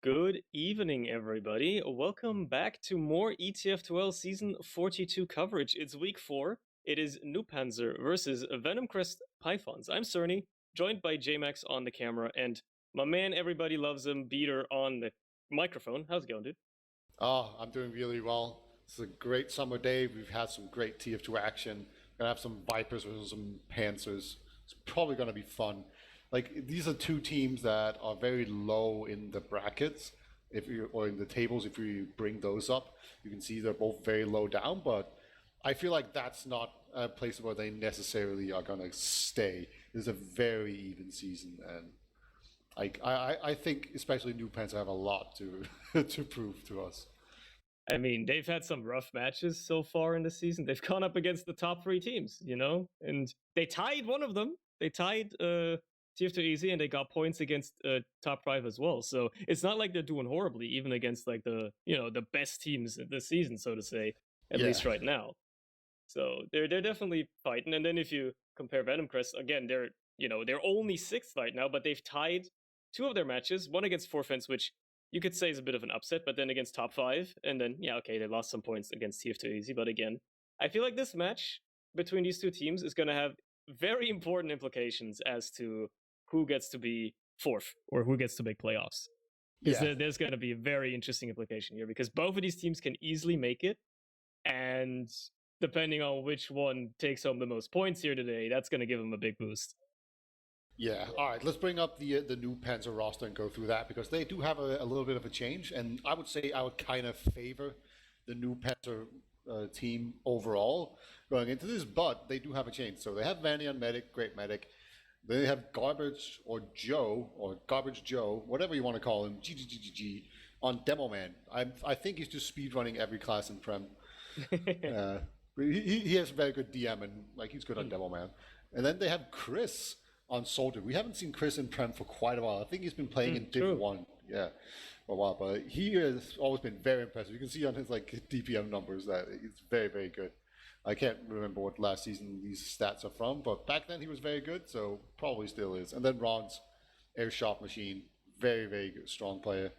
Good evening, everybody. Welcome back to more ETF2L Season 42 coverage. It's week 4. It is NOOBPANZER versus Venomcrest Pythons. I'm Surny, joined by JMax on the camera, and my man, everybody loves him, Beater on the microphone. How's it going, dude? Oh, I'm doing really well. It's a great summer day. We've had some great TF2 action. Gonna have some Vipers versus some Panthers. It's probably gonna be fun. Like, these are two teams that are very low in the brackets, or in the tables. If you bring those up, you can see they're both very low down. But I feel like that's not a place where they necessarily are gonna stay. It's a very even season, and I think especially New Pants have a lot to to prove to us. I mean, they've had some rough matches so far in the season. They've gone up against the top 3 teams, and they tied one of them. They tied TF2 Easy, and they got points against top 5 as well. So it's not like they're doing horribly, even against like the best teams this season, so to say, at least right now. So they're definitely fighting. And then if you compare Venomcrest, again, they're only 6th right now, but they've tied 2 of their matches, one against Forfence, which you could say is a bit of an upset, but then against top 5, and then, yeah, okay, they lost some points against TF2 Easy, but again, I feel like this match between these two teams is going to have very important implications as to who gets to be 4th or who gets to make playoffs. Because there's going to be a very interesting implication here, because both of these teams can easily make it, and depending on which one takes home the most points here today, that's going to give them a big boost. Yeah, all right, let's bring up the new Panzer roster and go through that, because they do have a little bit of a change, and I would say I would kind of favor the new Panzer team overall going into this, but they do have a change. So they have Vanny on Medic, great Medic. They have Garbage Joe, whatever you want to call him, GGGG, on Demo Man. I think he's just speedrunning every class in Prem. He has very good DM, and like he's good on Demo Man. And then they have Chris on Soldier. We haven't seen Chris in Prem for quite a while. I think he's been playing in Div 1, for a while, but he has always been very impressive. You can see on his like DPM numbers that he's very, very good. I can't remember what last season these stats are from, but back then he was very good, so probably still is. And then Ron's Airshot Machine, very, very good, strong player.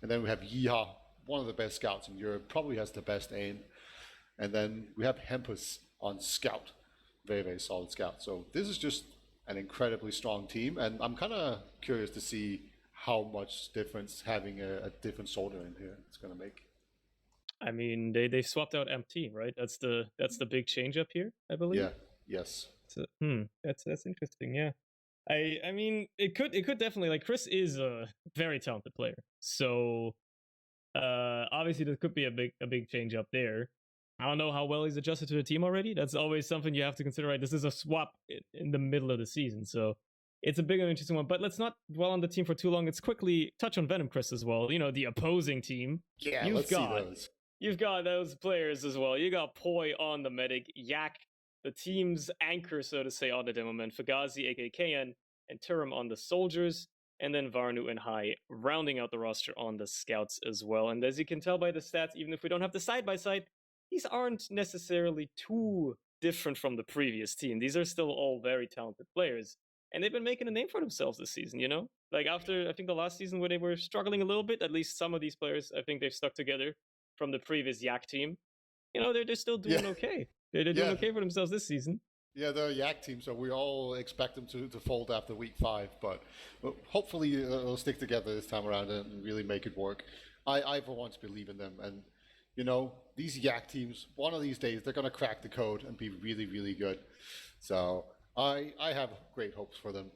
And then we have Yeehaw, one of the best scouts in Europe, probably has the best aim. And then we have Hempus on Scout, very, very solid scout. So this is just an incredibly strong team, and I'm kind of curious to see how much difference having a different soldier in here is going to make. I mean, they swapped out MT, right? That's the big change up here, I believe. Yeah. Yes. So, that's interesting. Yeah. I mean, it could definitely, like, Chris is a very talented player. So obviously there could be a big change up there. I don't know how well he's adjusted to the team already. That's always something you have to consider, right? This is a swap in the middle of the season, so it's a big and interesting one. But let's not dwell on the team for too long. Let's quickly touch on Venomcrest as well. The opposing team. Yeah, let's see those. You've got those players as well. You got Poi on the Medic, Yak, the team's anchor, so to say, on the Demo Man, Fugazi, aka KN, and Turum on the Soldiers, and then Varnu and Hai rounding out the roster on the Scouts as well. And as you can tell by the stats, even if we don't have the side-by-side, these aren't necessarily too different from the previous team. These are still all very talented players, and they've been making a name for themselves this season, Like after, I think, the last season where they were struggling a little bit, at least some of these players, I think they've stuck together from the previous Yak team. They're still doing okay. They're doing okay for themselves this season. Yeah, they're a Yak team, so we all expect them to fold after week 5, but hopefully they'll stick together this time around and really make it work. I for once believe in them, and these Yak teams, one of these days, they're going to crack the code and be really, really good. So I have great hopes for them.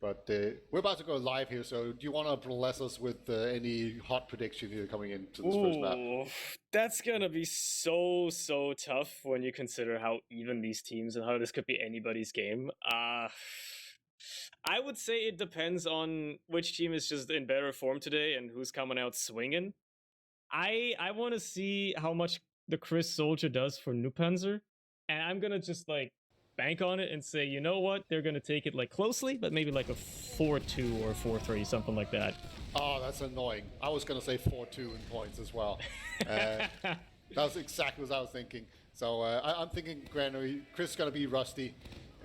But we're about to go live here, so do you want to bless us with any hot prediction here coming into this first map? That's going to be so tough when you consider how even these teams and how this could be anybody's game. I would say it depends on which team is just in better form today and who's coming out swinging. I want to see how much the Chris Soldier does for NOOBPANZER, and I'm gonna just like bank on it and say, you know what, they're gonna take it like closely, but maybe like a 4-2 or 4-3, something like that. Oh, that's annoying. I was gonna say 4-2 in points as well. That was exactly what I was thinking. So I'm thinking Granary. Chris is gonna be rusty,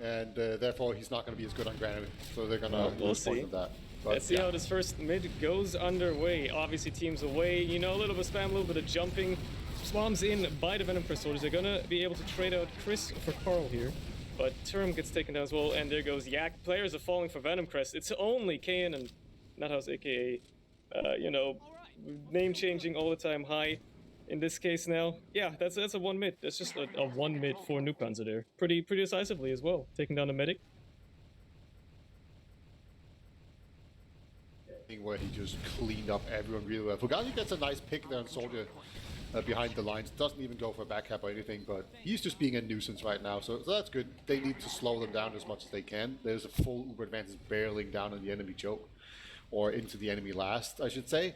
and therefore he's not gonna be as good on Granary. So they're gonna we'll see. That. Let's see how this first mid goes underway. Obviously, teams away, you know, a little bit of spam, a little bit of jumping. Swarms in by the Venomcrest soldiers. They're gonna be able to trade out Chris for Carl here. But Term gets taken down as well, and there goes Yak. Players are falling for Venomcrest. It's only Kayan and Nuthouse, aka, you know, name changing all the time high. In this case now, yeah, that's a one mid. That's just a one mid for NOOBPANZER there. Pretty decisively as well, taking down the medic. Where he just cleaned up everyone really well. Fugazi gets a nice pick there on Soldier behind the lines. Doesn't even go for a back cap or anything, but he's just being a nuisance right now, so that's good. They need to slow them down as much as they can. There's a full Uber advantage barreling down on the enemy choke, or into the enemy last, I should say.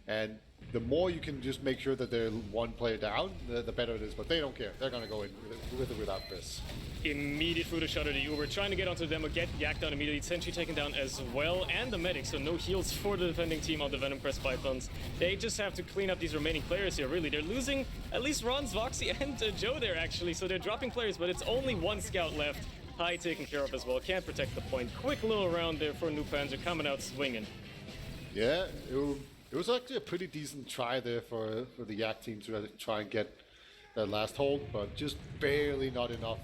And the more you can just make sure that they're one player down, the better it is. But they don't care. They're going to go in with it without Chris. Immediate Fruta Shutter to Uber, trying to get onto the demo, get Yak down immediately. Sentry taken down as well, and the medic, so no heals for the defending team on the Venomcrest Pythons. They just have to clean up these remaining players here, really. They're losing at least Ron's, Voxy, and Joe there, actually, so they're dropping players, but it's only one scout left. High taken care of as well, can't protect the point. Quick little round there for NOOBPANZER, coming out swinging. Yeah, it was actually a pretty decent try there for the Yak team to try and get that last hold, but just barely not enough.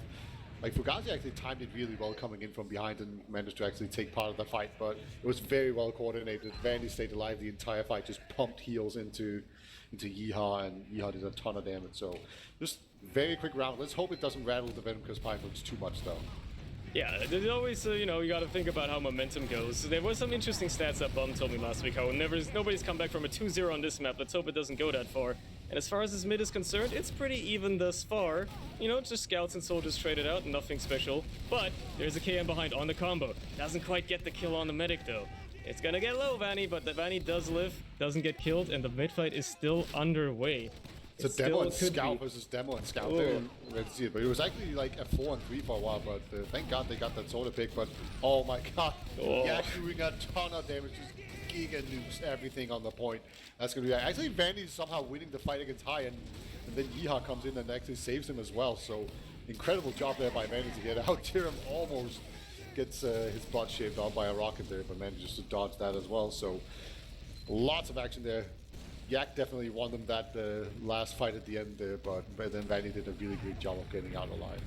Like, Fugazi actually timed it really well coming in from behind and managed to actually take part of the fight, but it was very well coordinated. Vandy stayed alive the entire fight, just pumped heals into Yeehaw, and Yeehaw did a ton of damage. So just very quick round. Let's hope it doesn't rattle the Venomcrest Pythons too much, though. Yeah, there's always, you know, you got to think about how momentum goes. There were some interesting stats that Bum told me last week, how nobody's come back from a 2-0 on this map. Let's hope it doesn't go that far. And as far as this mid is concerned, it's pretty even thus far. You know, just scouts and soldiers traded out, nothing special. But there's a KM behind on the combo. Doesn't quite get the kill on the medic, though. It's gonna get low, Vanny, but the Vanny does live, doesn't get killed, and the mid fight is still underway. It's a demo and scout versus demo and scout there. Let's see it, but it was actually like a 4-on-3 for a while. But thank God they got that soda pick. But oh my God, yeah, doing a ton of damage, just giga nukes everything on the point. That's gonna be actually Vandy's somehow winning the fight against High, and then Yeehaw comes in and actually saves him as well. So incredible job there by Vandy to get out. Tyram almost gets his butt shaved off by a rocket there, but manages to dodge that as well. So lots of action there. Yak definitely won them that last fight at the end there, but then Vanny did a really great job of getting out alive.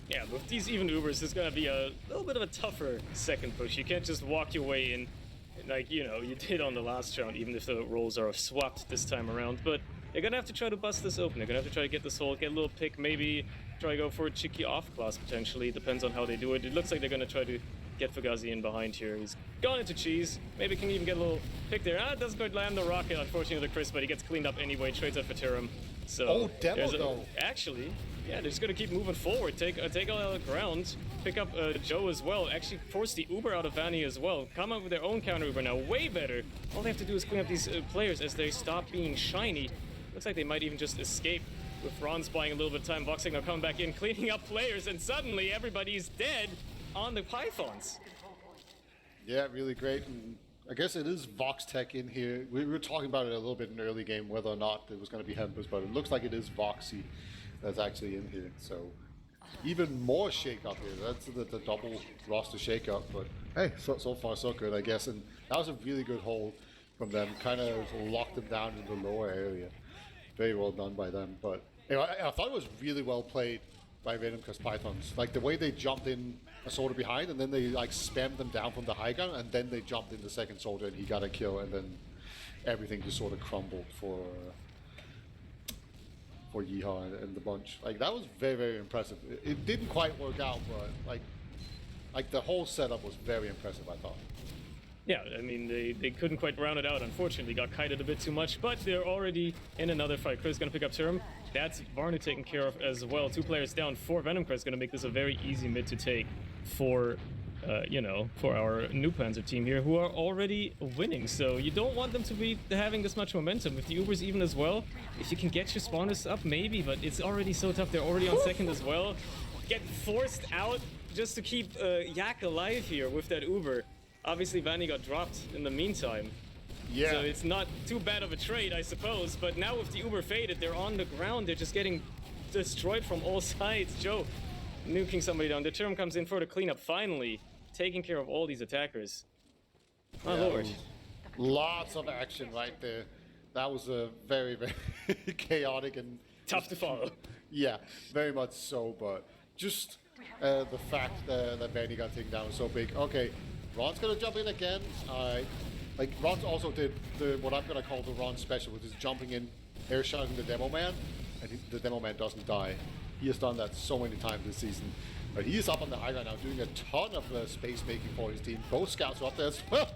Yeah, with these even Ubers, there's gonna be a little bit of a tougher second push. You can't just walk your way in, like, you know, you did on the last round, even if the roles are swapped this time around. But they're gonna have to try to bust this open. They're gonna have to try to get this hole, get a little pick, maybe try to go for a cheeky off class potentially. Depends on how they do it. It looks like they're gonna try to get Fugazi in behind here. He's gone into cheese. Maybe can even get a little pick there. It doesn't quite land the rocket, unfortunately, to Chris, but he gets cleaned up anyway. Trades out for Tyram. So demo though. Actually, yeah, they're just gonna keep moving forward. Take all the ground. Pick up Joe as well. Actually force the Uber out of Vanny as well. Come up with their own counter Uber now. Way better. All they have to do is clean up these players as they stop being shiny. Looks like they might even just escape. With Ron's buying a little bit of time, Voxing now coming back in, cleaning up players, and suddenly everybody's dead on the Pythons. Yeah, really great. And I guess it is Vox Tech in here. We were talking about it a little bit in the early game, whether or not it was going to be Hempus, but it looks like it is Voxy that's actually in here. So even more shake up here. That's the double roster shake up. But hey, so far so good, I guess. And that was a really good hold from them. Kind of locked them down in the lower area. Very well done by them. But anyway, I thought it was really well played by Venomcrest Pythons. Like the way they jumped in a soldier behind, and then they like spammed them down from the high ground, and then they jumped in the second soldier and he got a kill, and then everything just sort of crumbled for Yeehaw and the bunch. Like that was very, very impressive. It didn't quite work out, but like the whole setup was very impressive, I thought. Yeah, I mean, they couldn't quite round it out, unfortunately. Got kited a bit too much, but they're already in another fight. Chris is going to pick up Tyram. That's Varney taken care of as well. 2 players down for Venomcrest. Going to make this a very easy mid to take for, you know, for our NOOBPANZER team here, who are already winning. So you don't want them to be having this much momentum. With the Ubers even as well, if you can get your spawners up, maybe, but it's already so tough. They're already on second as well. Get forced out just to keep Yak alive here with that Uber. Obviously, Vanny got dropped in the meantime. Yeah. So it's not too bad of a trade, I suppose. But now with the Uber faded, they're on the ground. They're just getting destroyed from all sides. Joe nuking somebody down. The Tyram comes in for the cleanup, finally taking care of all these attackers. My lord. Lots of action right there. That was a very, very chaotic and Tough to follow. Yeah, very much so, but just the fact that Vanny got taken down was so big. Okay, Ron's gonna jump in again. Like Ron also did what I'm gonna call the Ron special, which is jumping in, air shotting the demo man, and the demo man doesn't die. He has done that so many times this season. But he is up on the high right now, doing a ton of space making for his team. Both scouts are up there as well.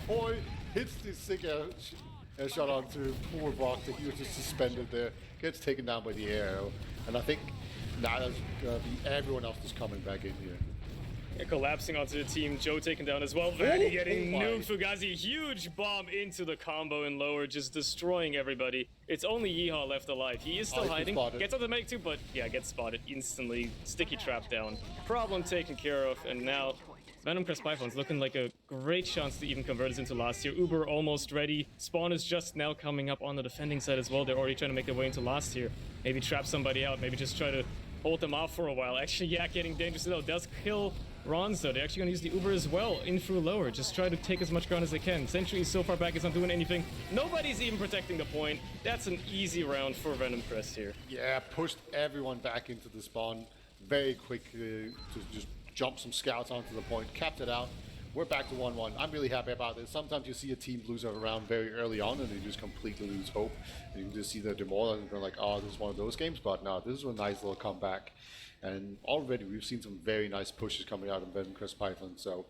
Boy, hits the sick air shot onto poor Brock. He was just suspended there. Gets taken down by the arrow. And I think now there's going to be everyone else that's coming back in here. Yeah, collapsing onto the team. Joe taken down as well. Vanny getting nuked. Fugazi, huge bomb into the combo in lower, just destroying everybody. It's only Yeehaw left alive. He is still hiding. Gets on the make too, but yeah, gets spotted instantly. Sticky trap down. Problem taken care of, and now Venomcrest Python's looking like a great chance to even convert us into last year. Uber almost ready. Spawn is just now coming up on the defending side as well. They're already trying to make their way into last year. Maybe trap somebody out. Maybe just try to hold them off for a while. Actually, yeah, getting dangerous though. Does kill Ron's though. They're actually gonna use the Uber as well in through lower. Just try to take as much ground as they can. Sentry is so far back, it's not doing anything. Nobody's even protecting the point. That's an easy round for Venomcrest here. Yeah, pushed everyone back into the spawn very quickly to just jump some scouts onto the point, capped it out. We're back to 1-1. I'm really happy about this. Sometimes you see a team lose a round very early on and they just completely lose hope. And you can just see the demoralized and they're like, oh, this is one of those games. But no, this is a nice little comeback. And already we've seen some very nice pushes coming out of Venomcrest Python. So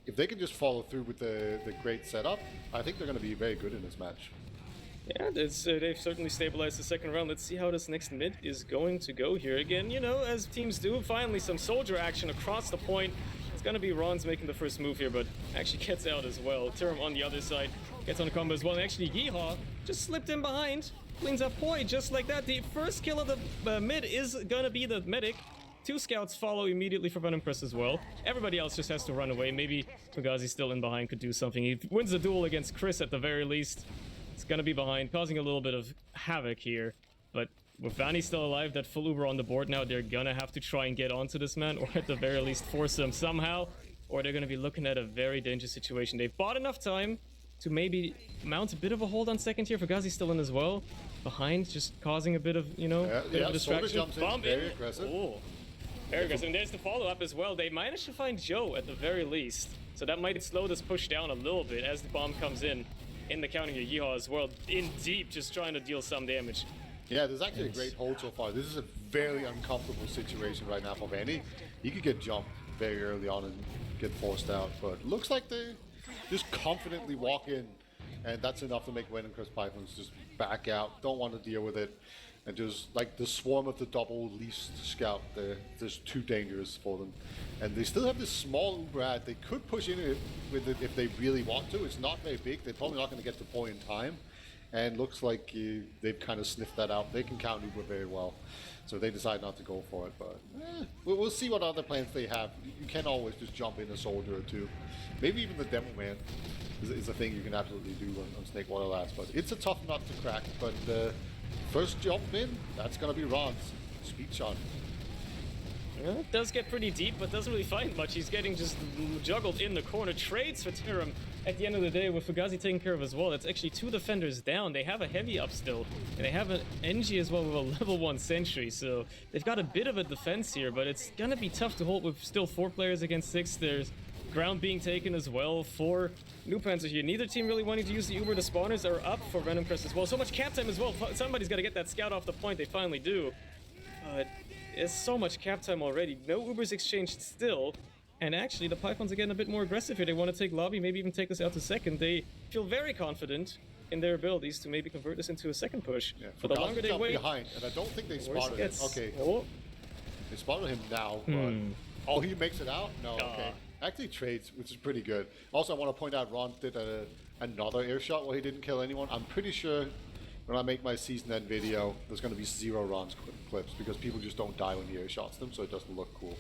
if they can just follow through with the great setup, I think they're going to be very good in this match. Yeah, they've certainly stabilized the second round. Let's see how this next mid is going to go here. Again, you know, as teams do, finally some soldier action across the point. It's going to be Ron's making the first move here, but actually gets out as well. Term on the other side gets on the combo as well. And actually, Yeehaw just slipped in behind. Cleans up Poi just like that. The first kill of the mid is going to be the medic. Two scouts follow immediately for Venomcrest as well. Everybody else just has to run away. Maybe Fugazi still in behind could do something. He wins the duel against Chris at the very least. It's gonna be behind, causing a little bit of havoc here. But with Vanny still alive, that full Uber on the board now, they're gonna have to try and get onto this man, or at the very least force him somehow, or they're gonna be looking at a very dangerous situation. They've bought enough time to maybe mount a bit of a hold on second here. Fugazi's still in as well. Behind, just causing a bit of, you know, bit of a distraction. Bomb very aggressive. Oh, very aggressive. And there's the follow-up as well. They managed to find Joe at the very least. So that might slow this push down a little bit as the bomb comes in the counter here. Yeehaw as well, in deep, just trying to deal some damage. Yeah, there's actually a great hold so far. This is a very uncomfortable situation right now for Vanny. He could get jumped very early on and get forced out, but looks like they just confidently walk in, and that's enough to make Venomcrest Pythons just back out, don't want to deal with it, and just like the swarm of the double least scout, they're just too dangerous for them. And they still have this small Uber ad. They could push in it with it if they really want to. It's not very big. They're probably not going to get to Poi in time. And looks like they've kind of sniffed that out. They can count Uber very well. So they decide not to go for it. But we'll see what other plans they have. You can always just jump in a soldier or two. Maybe even the Demo Man is a thing you can absolutely do on Snake Water Last. But it's a tough nut to crack. But first jump in, that's going to be Ron's. Speed shot. Yeah, it does get pretty deep, but doesn't really find much. He's getting just juggled in the corner. Trades for Tiram at the end of the day with Fugazi taken care of as well. That's actually two defenders down. They have a heavy up still, and they have an NG as well with a level 1 sentry. So they've got a bit of a defense here, but it's gonna be tough to hold with still 4 players against 6. There's ground being taken as well for NOOBPANZER here. Neither team really wanting to use the Uber. The spawners are up for Venomcrest as well. So much cap time as well. Somebody's got to get that scout off the point. They finally do. But there's so much cap time already. No Ubers exchanged still. And actually, the Pythons are getting a bit more aggressive here. They want to take lobby, maybe even take this out to second. They feel very confident in their abilities to maybe convert this into a second push. Yeah, for the longer they wait. Behind, and I don't think they spotted him. Okay. Oh. They spotted him now, but oh, he makes it out? No, okay. Actually trades, which is pretty good. Also, I want to point out Ron did another air shot where he didn't kill anyone. I'm pretty sure when I make my season end video, there's going to be 0 Ron's clips because people just don't die when he air shots them, so it doesn't look cool.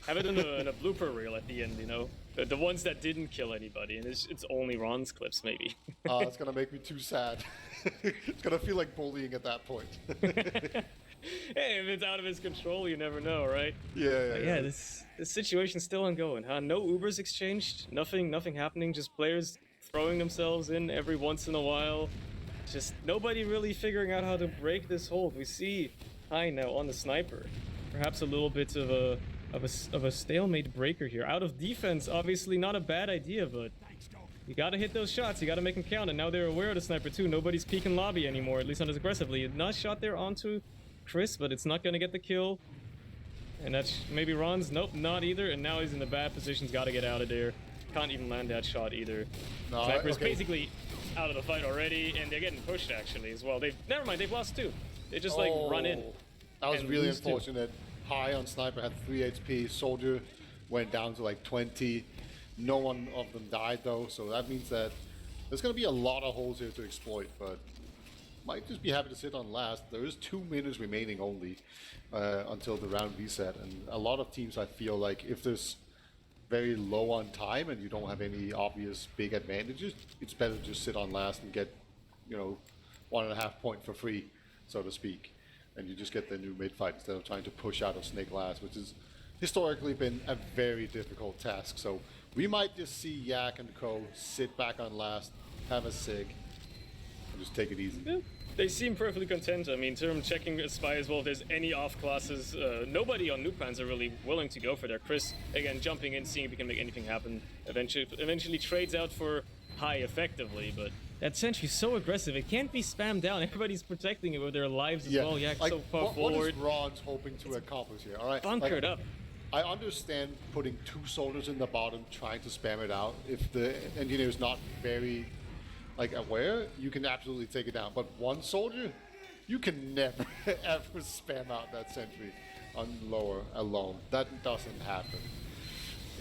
Have it in a blooper reel at the end, you know? The ones that didn't kill anybody, and it's only Ron's clips, maybe. It's going to make me too sad. It's going to feel like bullying at that point. Hey, if it's out of his control, you never know, right? Yeah. This situation's still ongoing, huh? No Ubers exchanged, nothing happening, just players throwing themselves in every once in a while. Just nobody really figuring out how to break this hold. We see High now on the sniper. Perhaps a little bit of a stalemate breaker here. Out of defense, obviously not a bad idea, but you gotta hit those shots. You gotta make them count. And now they're aware of the sniper too. Nobody's peeking lobby anymore, at least not as aggressively. A nice shot there onto Chris, but it's not gonna get the kill. And that's maybe Ron's. Nope, not either. And now he's in the bad position. He's gotta get out of there. Can't even land that shot either. No, Sniper's basically out of the fight already, and they're getting pushed actually as well. Never mind, they've lost 2. They just like run in. That was really unfortunate. High on Sniper had 3 HP. Soldier went down to like 20. No one of them died though, so that means that there's going to be a lot of holes here to exploit, but might just be happy to sit on last. There is 2 minutes remaining only until the round reset, and a lot of teams, I feel like, if there's very low on time and you don't have any obvious big advantages, it's better to just sit on last and get, 1.5 point for free, so to speak, and you just get the new mid fight instead of trying to push out of Snake last, which has historically been a very difficult task. So we might just see Yak and Co sit back on last, have a sig, and just take it easy. Yeah. They seem perfectly content. I mean, in terms of checking Spy as well, if there's any off classes, nobody on NOOBPANZER really willing to go for there. Chris, again, jumping in, seeing if he can make anything happen. Eventually trades out for High effectively, but that sentry's so aggressive, it can't be spammed down. Everybody's protecting it with their lives as well. Yeah, like, so far forward. What is Ron's hoping to accomplish here? All right, bunkered up. I understand putting 2 soldiers in the bottom, trying to spam it out. If the engineer is not very aware, you can absolutely take it down. But 1 soldier, you can never ever spam out that sentry on lower alone. That doesn't happen.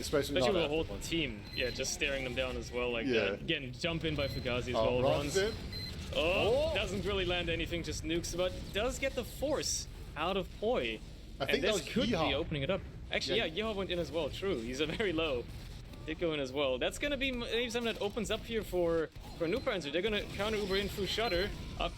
Especially with a whole team, just staring them down as well, that. Getting jump in by Fugazi as well. Runs in. Doesn't really land anything, just nukes, but does get the force out of Poi. I think this could be opening it up. Actually, Yeehaw went in as well, true. He's a very low. Did go in as well. That's gonna be maybe something that opens up here for NOOBPANZER. They're gonna counter Uber in through Shutter.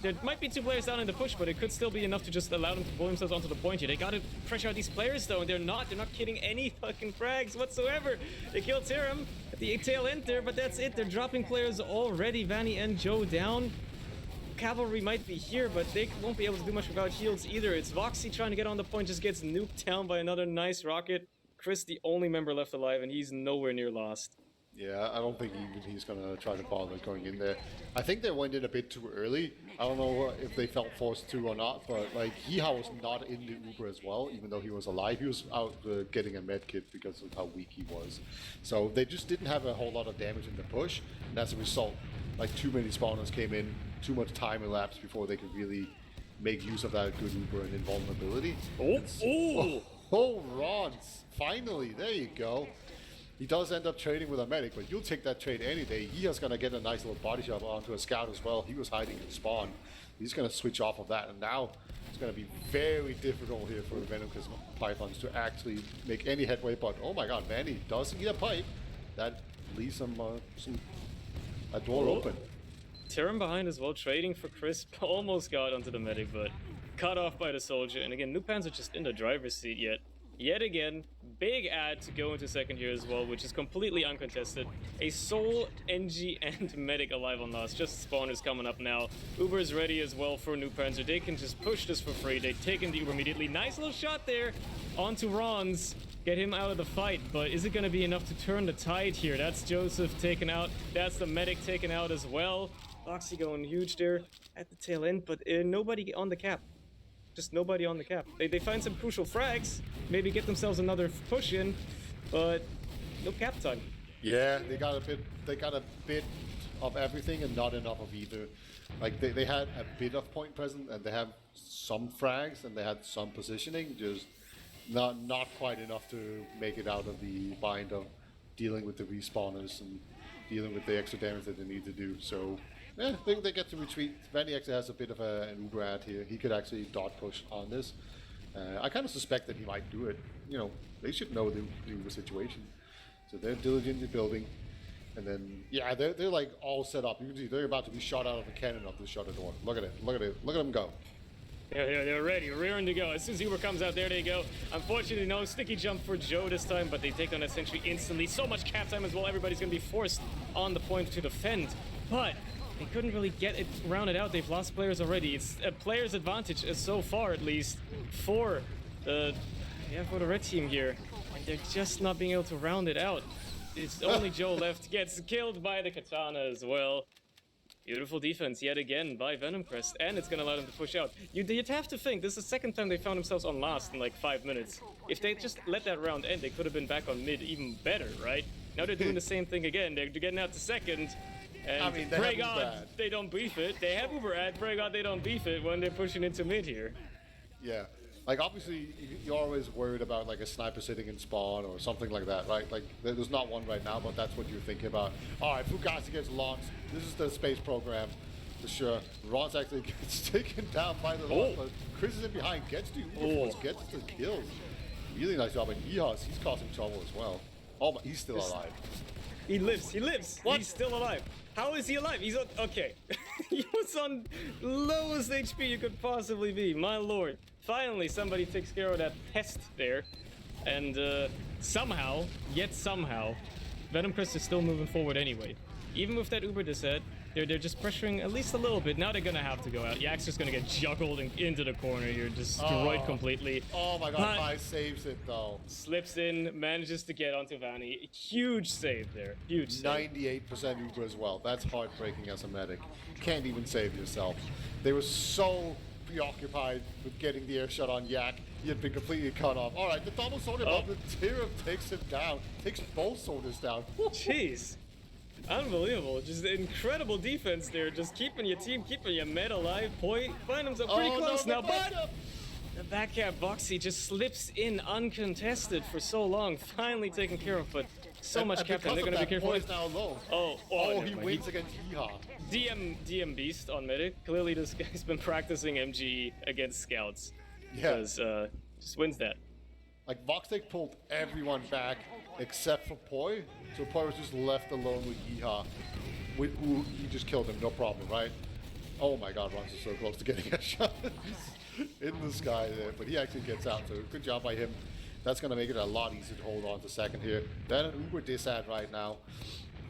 There might be 2 players down in the push, but it could still be enough to just allow them to pull themselves onto the point here. They gotta pressure out these players though, and they're not getting any fucking frags whatsoever. They killed Terim at the tail end there, but that's it. They're dropping players already. Vanny and Joe down. Cavalry might be here, but they won't be able to do much without heals either. It's Voxy trying to get on the point, just gets nuked down by another nice rocket. Chris, the only member left alive, and he's nowhere near lost. Yeah, I don't think even he's going to try to bother going in there. I think they went in a bit too early. I don't know if they felt forced to or not, but Yeehaw was not in the Uber as well, even though he was alive. He was out getting a med kit because of how weak he was. So they just didn't have a whole lot of damage in the push, and as a result, too many spawners came in, too much time elapsed before they could really make use of that good Uber and invulnerability. Oh, Rons! Finally, there you go. He does end up trading with a medic, but you'll take that trade any day. He is going to get a nice little body shot onto a scout as well. He was hiding in spawn. He's going to switch off of that, and now it's going to be very difficult here for Venomcrest Pythons to actually make any headway. But oh my god, Vanny does need a pipe. That leaves a door open. Terim behind as well, trading for Crisp. Almost got onto the medic, but cut off by the soldier. And again, NOOBPANZER just in the driver's seat yet again. Big ad to go into second here as well, which is completely uncontested. A Soul, NG, and Medic alive on last. Just spawners coming up now. Uber's ready as well for NOOBPANZER. They can just push this for free. They take in the Uber immediately. Nice little shot there onto Rons. Get him out of the fight, but is it going to be enough to turn the tide here? That's Joseph taken out. That's the Medic taken out as well. Foxy going huge there at the tail end, but nobody on the cap. Just nobody on the cap. They find some crucial frags, maybe get themselves another push in, but no cap time. Yeah, they got a bit of everything and not enough of either. They had a bit of point present, and they have some frags, and they had some positioning, just not quite enough to make it out of the bind of dealing with the respawners and dealing with the extra damage that they need to do. So yeah, they get to retreat. Vanny actually has a bit of an Uber ad here. He could actually dot push on this. I kind of suspect that he might do it. They should know the Uber situation. So they're diligently building. And then, yeah, they're all set up. You can see they're about to be shot out of a cannon up the shutter door. Look at it. Look at them go. They're ready, rearing to go. As soon as Uber comes out, there they go. Unfortunately, no sticky jump for Joe this time, but they take on essentially instantly. So much cap time as well. Everybody's going to be forced on the point to defend. But they couldn't really get it rounded out. They've lost players already. It's a player's advantage, so far at least, for the red team here. And they're just not being able to round it out. It's only Joe left. Gets killed by the katana as well. Beautiful defense yet again by Venomcrest, and it's gonna allow them to push out. You'd have to think this is the second time they found themselves on last in like 5 minutes. If they just let that round end, they could have been back on mid even better, right? Now they're doing the same thing again. They're getting out to second, and I mean, pray God they don't beef it. They have Uber ad, pray God they don't beef it when they're pushing into mid here. Yeah. Like, obviously, you're always worried about, like, a sniper sitting in spawn or something like that, right? Like, there's not one right now, but that's what you're thinking about. All right, Fugazi gets launched. This is the space program, for sure. Ron's actually gets taken down by the launch, but Chris is in behind, gets to Uber, gets the kills. Really nice job. And Ehas, he's causing trouble as well. Oh, but he's still alive. He lives. What? He's still alive. How is he alive? He's on, okay. He was on lowest HP you could possibly be, my lord. Finally, somebody takes care of that pest there. And somehow, Venomcrest is still moving forward anyway. Even with that Uber disset, they're just pressuring at least a little bit. Now they're gonna have to go out. Yak's just gonna get juggled into the corner here, destroyed completely. Oh my god, Pi saves it though. Slips in, manages to get onto Vanny. Huge save there, huge save. 98% Uber as well. That's heartbreaking as a medic. Can't even save yourself. They were so preoccupied with getting the air shot on Yak. He had been completely cut off. All right, the double soldier bomb, the Tyrum takes him down. Takes both soldiers down. Jeez. Unbelievable. Just incredible defense there. Just keeping your team, keeping your med alive. Point. Find him pretty close now, but the backcap Boxy just slips in uncontested for so long. Finally taken care of, but so much cap time. They're going to be careful. Is now low. Oh, he wins against Yeehaw. DM Beast on medic. Clearly this guy's been practicing MGE against scouts. Yeah. Because just wins that. Like, Voxtech pulled everyone back except for Poi. So Poi was just left alone with Yeehaw, who he just killed him, no problem, right? Oh my god, Ron's is so close to getting a shot. He's in the sky there, but he actually gets out, so good job by him. That's going to make it a lot easier to hold on to second here. Then an Uber disad right now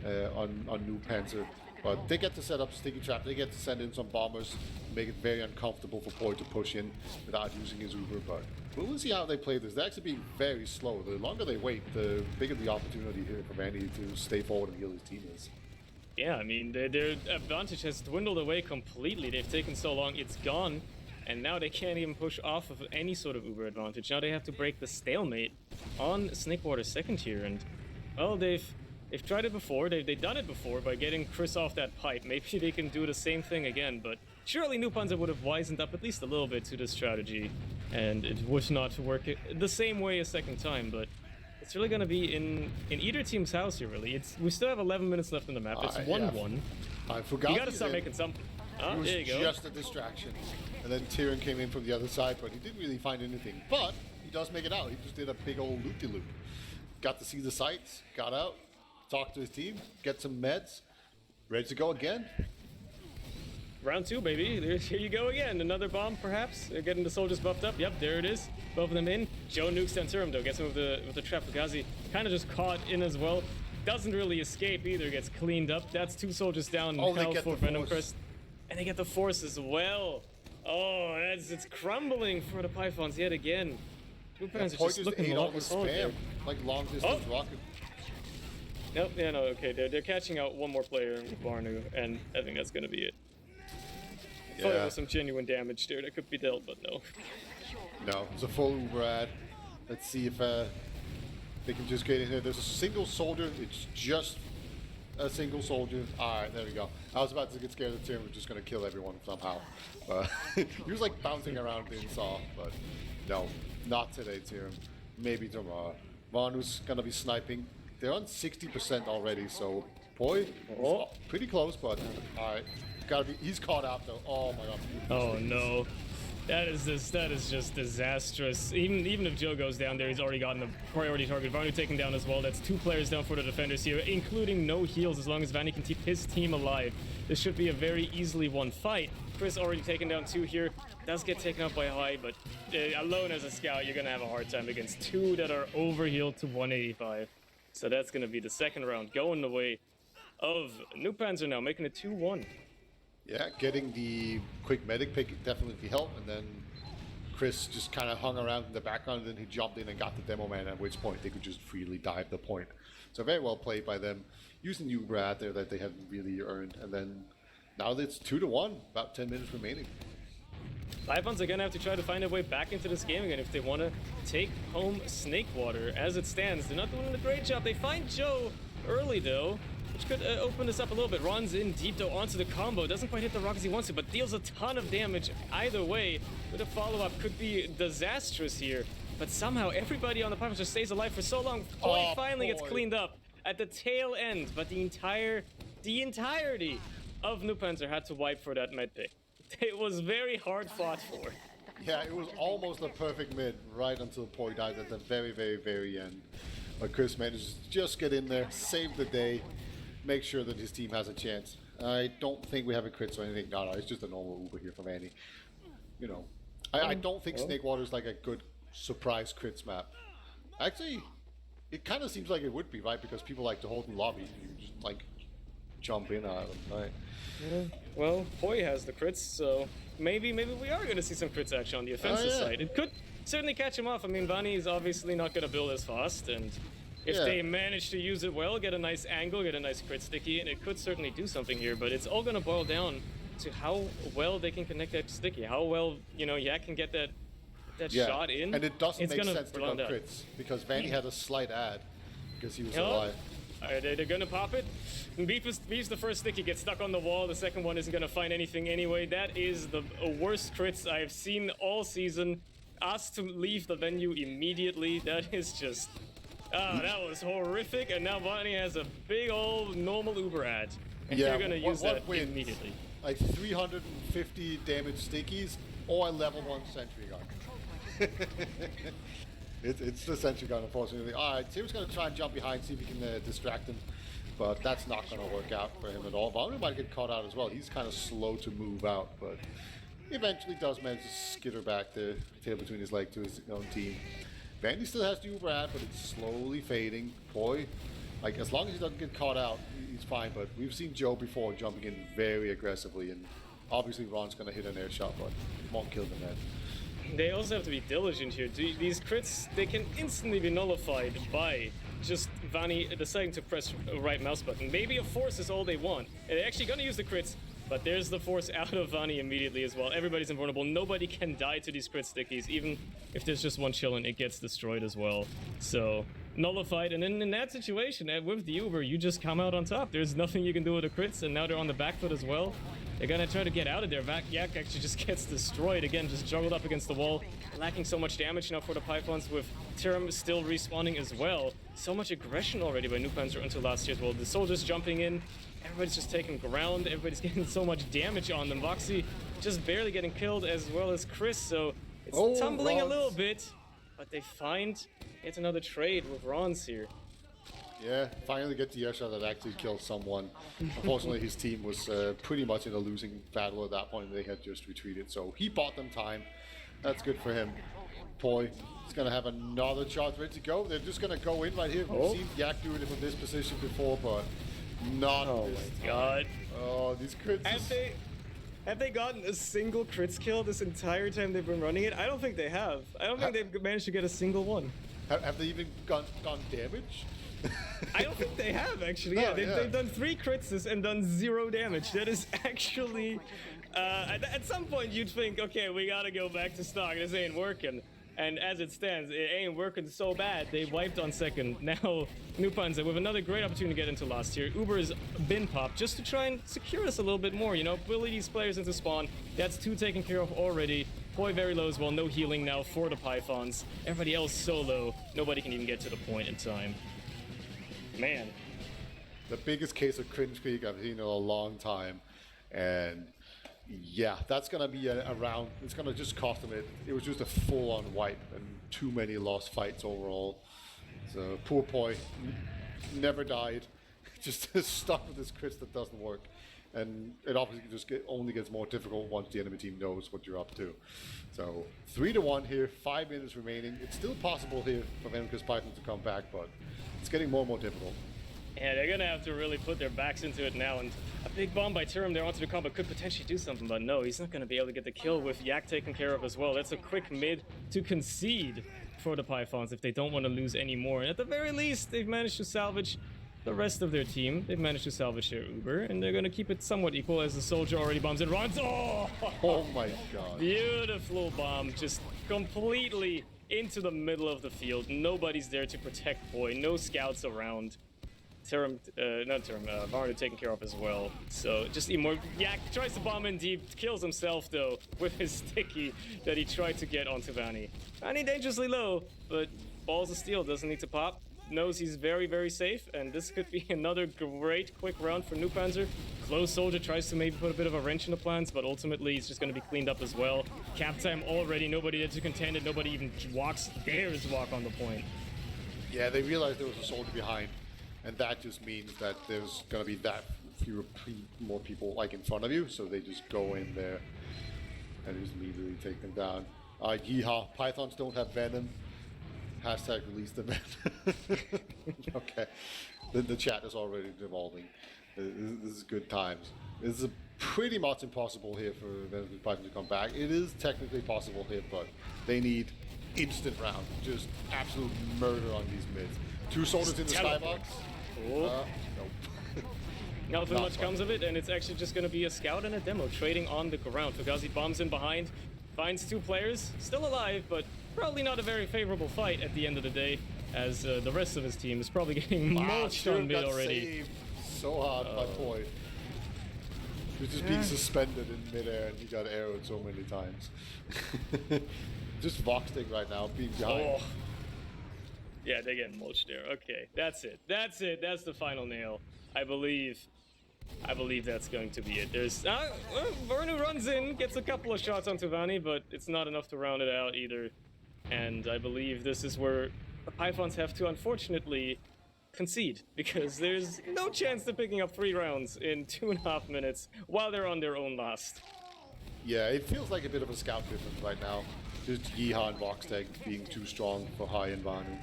on NOOBPANZER. But they get to set up sticky trap, they get to send in some bombers, make it very uncomfortable for Poi to push in without using his Uber. But we'll see how they play this. They're actually being very slow. The longer they wait, the bigger the opportunity here for Vandy to stay forward and heal his team is. Yeah, I mean, their advantage has dwindled away completely. They've taken so long, it's gone. And now they can't even push off of any sort of Uber advantage. Now they have to break the stalemate on Snakewater's second tier. And, well, they've tried it before. They've done it before by getting Chris off that pipe. Maybe they can do the same thing again. But surely NOOBPANZER would have wisened up at least a little bit to this strategy. And it was not to work the same way a second time. But it's really going to be in either team's house here, really. We still have 11 minutes left on the map. It's 1-1. You got to start making something. It was there you go. Just a distraction. And then Tyrion came in from the other side, but he didn't really find anything. But he does make it out. He just did a big old loop-de-loop. Got to see the sights, got out, talked to his team, get some meds, ready to go again. Round 2, baby. Here you go again. Another bomb, perhaps. They're getting the soldiers buffed up. Yep, there it is. Both of them in. Joe nukes down Tyrum, though. Gets him with the trap. Fugazi kind of just caught in as well. Doesn't really escape either. Gets cleaned up. That's 2 soldiers down now for Venomcrest. And they get the force as well. Oh, it's crumbling for the Pythons yet again. NOOBPANZER just looking a lot more solid there. Like long distance rocket. Nope, yeah, no, okay. They're catching out one more player with Barnu, and I think that's going to be it. I thought there was some genuine damage there that could be dealt, but no. No, it's a full Uber ad. Let's see if they can just get in here. There's a single soldier. It's just a single soldier. All right, there we go. I was about to get scared that Tyrion was just going to kill everyone somehow. He was like bouncing around in Saw, but no, not today, Tyrion. Maybe tomorrow. Vanu's going to be sniping. They're on 60% already, so Poi is pretty close, but all right. He's caught out though. Oh my god. Oh no. That is just disastrous. Even if Joe goes down there, he's already gotten the priority target. Vanu taken down as well. That's 2 players down for the defenders here, including no heals as long as Vanny can keep his team alive. This should be a very easily won fight. Chris already taken down 2 here. Does get taken up by High, but alone as a scout, you're gonna have a hard time against 2 that are overhealed to 185. So that's gonna be the second round going the way of NOOBPANZER now, making it 2-1. Yeah, getting the quick medic pick definitely helped, and then Chris just kind of hung around in the background, and then he jumped in and got the demo man, at which point they could just freely dive the point. So very well played by them, using the Uber out there that they hadn't really earned, and then now it's 2-1, about 10 minutes remaining. Pythons are gonna have to try to find their way back into this game again if they want to take home Snakewater. As it stands, they're not doing a great job. They find Joe early though, which could open this up a little bit. Runs in deep though onto the combo. Doesn't quite hit the rock as he wants to, but deals a ton of damage either way. With a follow-up could be disastrous here. But somehow everybody on the Pythons just stays alive for so long. Point finally gets cleaned up at the tail end, but the entirety of NOOBPANZER had to wipe for that med pick. It was very hard fought for. Yeah, it was almost a perfect mid right until Poi died at the very, very, very end. But Chris manages to just get in there, save the day, make sure that his team has a chance. I don't think we have a crits or anything. No, it's just a normal Uber here from Annie. You know, I don't think Snakewater is like a good surprise crits map. Actually, it kind of seems like it would be, right? Because people like to hold in lobby. You just like jump in on them, right? Yeah. Well, Poi has the crits, so maybe we are going to see some crits action on the offensive side. It could certainly catch him off. I mean, Vani is obviously not going to build as fast, and if they manage to use it well, get a nice angle, get a nice crit sticky, and it could certainly do something here, but it's all going to boil down to how well they can connect that sticky, how well, you know, Yak can get that shot in. And it doesn't make sense to go crits, because Vanny had a slight ad, because he was alive. They're gonna pop it. Beef's the first sticky, gets stuck on the wall. The second one isn't gonna find anything anyway. That is the worst crits I've seen all season. Asked to leave the venue immediately. That is just... that was horrific. And now Bonnie has a big old normal Uber ad. And they're gonna use that immediately. Like 350 damage stickies or a level 1 sentry gun. It's the sentry gun, unfortunately. Alright, Tim's going to try and jump behind, see if he can distract him. But that's not going to work out for him at all. Vaughn might get caught out as well. He's kind of slow to move out, but eventually does manage to skitter back the tail between his legs to his own team. Vandy still has the Uber ad, but it's slowly fading. Poi, like, as long as he doesn't get caught out, he's fine. But we've seen Joe before jumping in very aggressively, and obviously Ron's going to hit an air shot, but it won't kill the net. They also have to be diligent here. These crits, they can instantly be nullified by just Vani deciding to press the right mouse button. Maybe a force is all they want. And they're actually going to use the crits, but there's the force out of Vani immediately as well. Everybody's invulnerable. Nobody can die to these crit stickies. Even if there's just one chillin', it gets destroyed as well. So, nullified. And then in that situation, with the Uber, you just come out on top. There's nothing you can do with the crits, and now they're on the back foot as well. They're gonna try to get out of there. Yak actually just gets destroyed again, just juggled up against the wall, lacking so much damage now for the Pythons, with Tiram still respawning as well. So much aggression already by NOOBPANZER until last year as well. The soldiers jumping in, everybody's just taking ground, everybody's getting so much damage on them. Voxy just barely getting killed as well as Chris, so it's tumbling a little bit, but they find it's another trade with Rons here. Yeah, finally get the air shot that actually killed someone. Unfortunately, his team was pretty much in a losing battle at that point. They had just retreated, so he bought them time. That's good for him. Poi is going to have another shot ready to go. They're just going to go in right here. We've seen Yak doing it from this position before, but not this time. God. Oh, these crits. Have they gotten a single crits kill this entire time they've been running it? I don't think they have. I don't think they've managed to get a single one. Have they even done damage? I don't think they have, actually. Yeah, they've done 3 crits and done 0 damage. That is actually... at some point, you'd think, okay, we gotta go back to stock. This ain't working. And as it stands, it ain't working so bad. They wiped on second. Now, NOOBPANZER with another great opportunity to get into last tier. Uber's bin pop just to try and secure us a little bit more. You know, bully these players into spawn. That's 2 taken care of already. Poi very low as well. No healing now for the Pythons. Everybody else so low. Nobody can even get to the point in time. Man. The biggest case of cringe peak I've seen in a long time. And yeah, that's going to be a round. It's going to just cost them it. It was just a full-on wipe and too many lost fights overall. So poor Poi never died. Just stuck with this crits that doesn't work. and it obviously just only gets more difficult once the enemy team knows what you're up to. So 3-1 here, 5 minutes remaining. It's still possible here for Venomcrest Python to come back, but it's getting more and more difficult. Yeah, they're gonna have to really put their backs into it now, and a big bomb by Turum there onto the combo could potentially do something, but no, he's not gonna be able to get the kill with Yak taken care of as well. That's a quick mid to concede for the Pythons if they don't want to lose any more. And at the very least, they've managed to salvage the rest of their team. They've managed to salvage their Uber, and they're gonna keep it somewhat equal as the soldier already bombs and runs. Oh my god. Beautiful bomb, just completely into the middle of the field. Nobody's there to protect Boy, no scouts around. Varnu taken care of as well. So just Yak tries to bomb in deep, kills himself though with his sticky that he tried to get onto Vanny. Vanny dangerously low, but balls of steel doesn't need to pop. Knows he's very, very safe, and this could be another great quick round for NOOBPANZER. Close Soldier tries to maybe put a bit of a wrench in the plans, but ultimately he's just going to be cleaned up as well. Cap time already, nobody there to contend it, nobody even dares walk on the point. Yeah, they realized there was a soldier behind, and that just means that there's going to be that fewer more people like in front of you, so they just go in there and just immediately take them down. Yeehaw, Pythons don't have Venom. Hashtag release the Venom. Okay, the chat is already devolving. This is good times. This is pretty much impossible here for Venomcrest Python to come back. It is technically possible here, but they need instant round. Just absolute murder on these mids. 2 soldiers in the skybox. Nope. Nothing Not much fun. comes of it, and it's actually just going to be a scout and a demo trading on the ground. Fugazi bombs in behind, finds 2 players, still alive, but probably not a very favorable fight at the end of the day, as the rest of his team is probably getting mulched on mid already. Saved so hard by Boy. He was just being suspended in midair, and he got arrowed so many times. Just Voxting right now, being behind. Oh. Yeah, they get mulched there. Okay, that's it. That's it. That's the final nail. I believe that's going to be it. There's Vernu runs in, gets a couple of shots onto Vanny, but it's not enough to round it out either. And I believe this is where the Pythons have to, unfortunately, concede, because there's no chance to picking up 3 rounds in 2.5 minutes while they're on their own last. Yeah, it feels like a bit of a scout difference right now. Just Yeehaw and Voxtag being too strong for High and Vanu.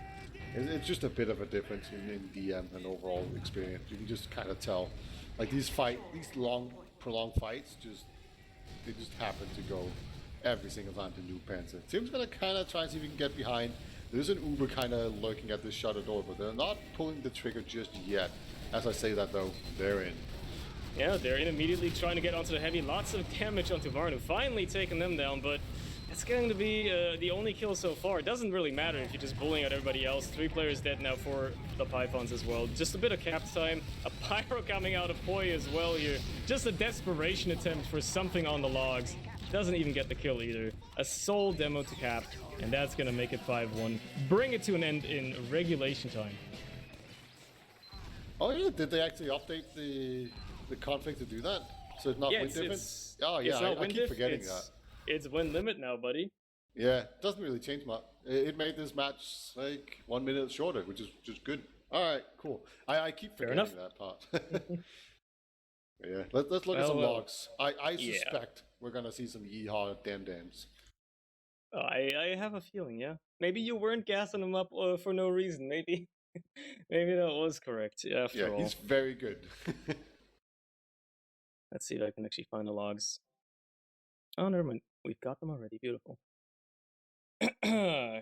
It's just a bit of a difference in DM and overall experience. You can just kind of tell. Like these long, prolonged fights, they just happen to go every single time to NOOBPANZER. Tim's gonna kind of try and see if he can get behind. There's an Uber kind of lurking at this shutter door, but they're not pulling the trigger just yet. As I say that though, they're in. Yeah, they're in immediately trying to get onto the heavy. Lots of damage onto Varnu. Finally taking them down, but it's going to be the only kill so far. It doesn't really matter if you're just bullying at everybody else. 3 players dead now for the Pythons as well. Just a bit of cap time. A pyro coming out of Poi as well here. Just a desperation attempt for something on the logs. Doesn't even get the kill either. A sole demo to cap, and that's going to make it 5-1. Bring it to an end in regulation time. Oh yeah, did they actually update the config to do that? So it's not win difference? Oh yeah, I keep forgetting that. It's win limit now, buddy. Yeah, doesn't really change much. It made this match like 1 minute shorter, which is just good. All right, cool. I keep forgetting that part. Yeah, let's look at some logs. I suspect we're gonna see some yeehaw dams. Oh, I have a feeling, yeah. Maybe you weren't gassing him up for no reason. Maybe that was correct. After all, he's very good. Let's see if I can actually find the logs. Oh, never mind. We've got them already. Beautiful. Yeah,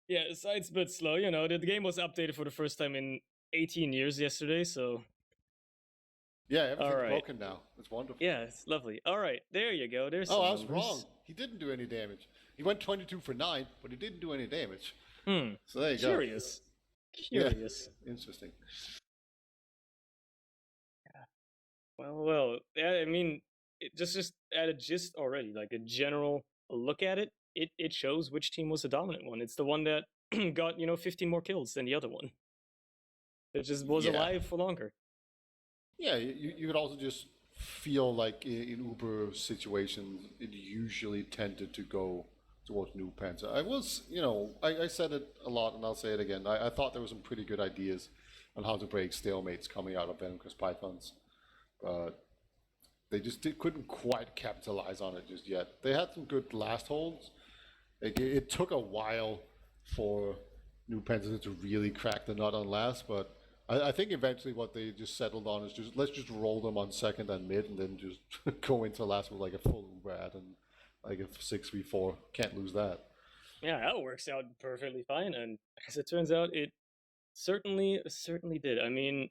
the site's a bit slow. You know, the game was updated for the first time in 18 years yesterday, so... Yeah, everything's broken now. It's wonderful. Yeah, it's lovely. All right, there you go. There's I was wrong. He didn't do any damage. He went 22 for 9, but he didn't do any damage. So there you go. Curious. Yeah. Interesting. Yeah. Well. Yeah, I mean, just at a gist already, like a general look at it, it shows which team was the dominant one. It's the one that got 15 more kills than the other one. It just was alive for longer. Yeah, you could also just feel like in Uber situations, it usually tended to go towards NOOBPANZER. I said it a lot, and I'll say it again. I thought there were some pretty good ideas on how to break stalemates coming out of Venomcrest Pythons. but they just couldn't quite capitalize on it just yet. They had some good last holds. It took a while for NOOBPANZER to really crack the nut on last, but I think eventually what they just settled on is just let's just roll them on second and mid, and then just go into last with like a full Uber ad and like a 6v4. Can't lose that. Yeah, that works out perfectly fine, and as it turns out, it certainly did. I mean,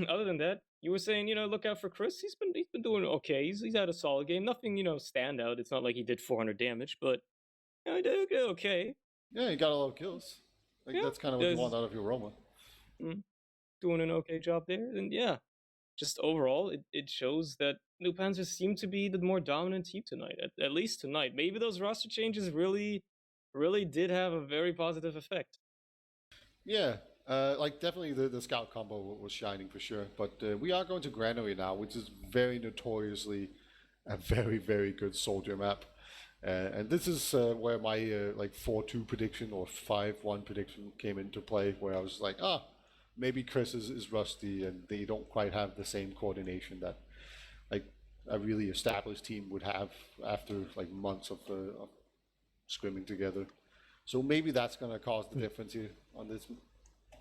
other than that, you were saying, look out for Chris. He's been doing okay. He's had a solid game. Nothing, standout. It's not like he did 400 damage, but he did okay. Yeah, he got a lot of kills. Like that's kind of what you want out of your Roma. Doing an okay job there, and yeah, just overall, it shows that NOOBPANZER seem to be the more dominant team tonight. At least tonight. Maybe those roster changes really did have a very positive effect. Yeah, like definitely the scout combo was shining for sure. But we are going to Granary now, which is very notoriously a very good soldier map. And this is where my like 4-2 prediction or 5-1 prediction came into play, where I was like, maybe Chris is rusty and they don't quite have the same coordination that like a really established team would have after like months of scrimming together. So maybe that's going to cause the difference here on this,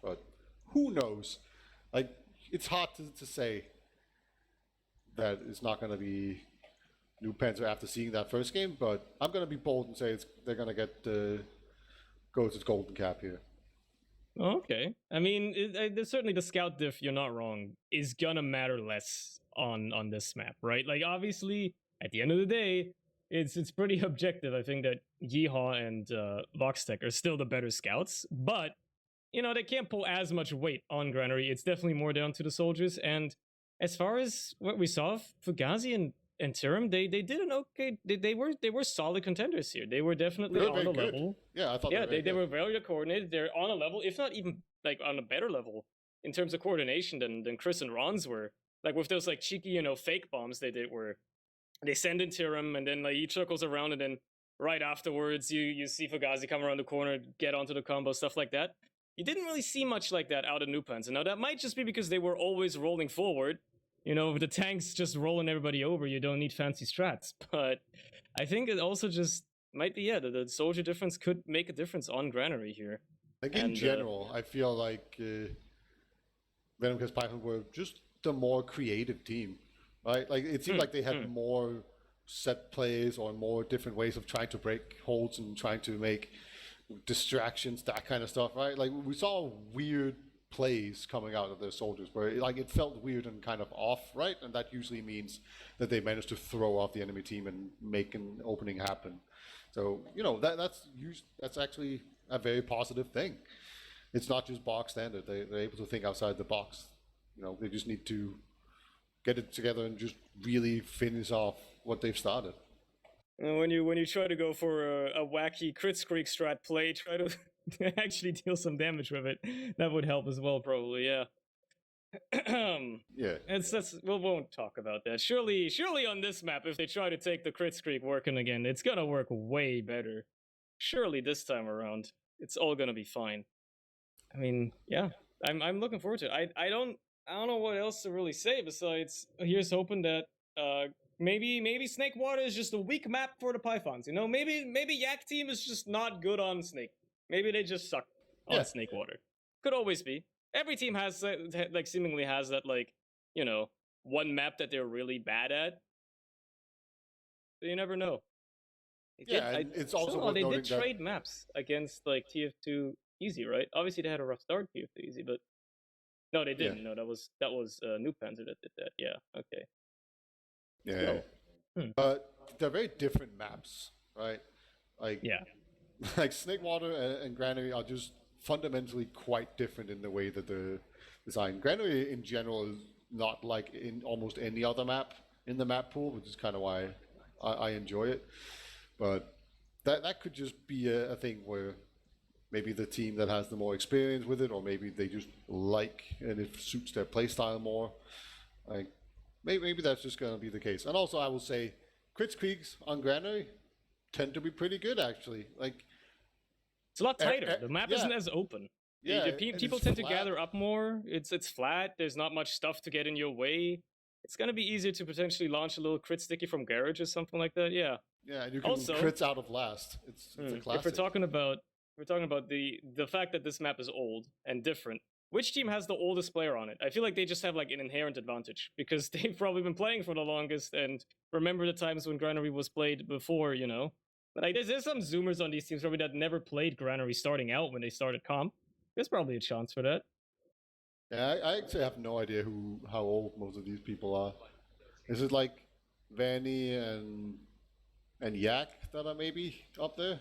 but who knows? Like, it's hard to say that it's not going to be NOOBPANZER after seeing that first game, but I'm going to be bold and say they're going to get go to golden cap here. Okay. I mean, certainly the scout diff, you're not wrong, is gonna matter less on this map, right? Like, obviously, at the end of the day, it's pretty objective. I think that Yeehaw and Voxtech are still the better scouts, but, they can't pull as much weight on Granary. It's definitely more down to the soldiers, and as far as what we saw, Fugazi and Tiram, they did an okay. They were solid contenders here. They were definitely on the level. Yeah, I thought. Yeah, they were very coordinated. They're on a level, if not even like on a better level in terms of coordination than Chris and Ron's were. Like with those like cheeky, fake bombs they did, where they send in Tiram and then like he circles around and then right afterwards you see Fugazi come around the corner, get onto the combo, stuff like that. You didn't really see much like that out of NOOBPANZER. Now that might just be because they were always rolling forward. With the tanks just rolling everybody over, you don't need fancy strats. But I think it also just might be, the soldier difference could make a difference on Granary here. Like in general, I feel like Venomcrest Python were just the more creative team, right? Like it seemed like they had more set plays or more different ways of trying to break holds and trying to make distractions, that kind of stuff, right? Like we saw weird plays coming out of their soldiers where it felt weird and kind of off, right? And that usually means that they managed to throw off the enemy team and make an opening happen. So that's actually a very positive thing. It's not just box standard. They're able to think outside the box. They just need to get it together and just really finish off what they've started. And when you try to go for a wacky crit streak strat play, try to actually deal some damage with it. That would help as well, probably. Yeah. Yeah. We won't talk about that. Surely on this map, if they try to take the crit streak working again, it's gonna work way better. Surely this time around, it's all gonna be fine. I mean, yeah, I'm looking forward to it. I don't know what else to really say besides here's hoping that maybe Snake Water is just a weak map for the Pythons. Maybe Yak Team is just not good on Snake. Maybe they just suck on Snake Water. Could always be. Every team has like seemingly has that one map that they're really bad at. So you never know. It's also they did trade maps against like TF2 Easy, right? Obviously they had a rough start TF2 Easy, but no, they didn't. Yeah. No, that was NOOBPANZER that did that. Yeah, okay. Yeah. But they're very different maps, right? Like like Snakewater and Granary are just fundamentally quite different in the way that they're designed. Granary in general is not like in almost any other map in the map pool, which is kind of why I enjoy it. But that could just be a thing where maybe the team that has the more experience with it, or maybe they just like and it suits their playstyle more. Like maybe that's just going to be the case. And also I will say Crits Creeks on Granary tend to be pretty good actually. Like it's a lot tighter. The map isn't as open. Yeah, people tend to gather up more. It's flat. There's not much stuff to get in your way. it's gonna be easier to potentially launch a little crit sticky from garage or something like that. Yeah. Yeah, and you can Also, crits out of last. It's a classic. if we're talking about the fact that this map is old and different. Which team has the oldest player on it? I feel like they just have like an inherent advantage because they've probably been playing for the longest and remember the times when Granary was played before, you know. But like, there's some zoomers on these teams probably that never played Granary starting out when they started comp. There's probably a chance for that. Yeah, I actually have no idea how old most of these people are. Is it like Vanny and Yak that are maybe up there?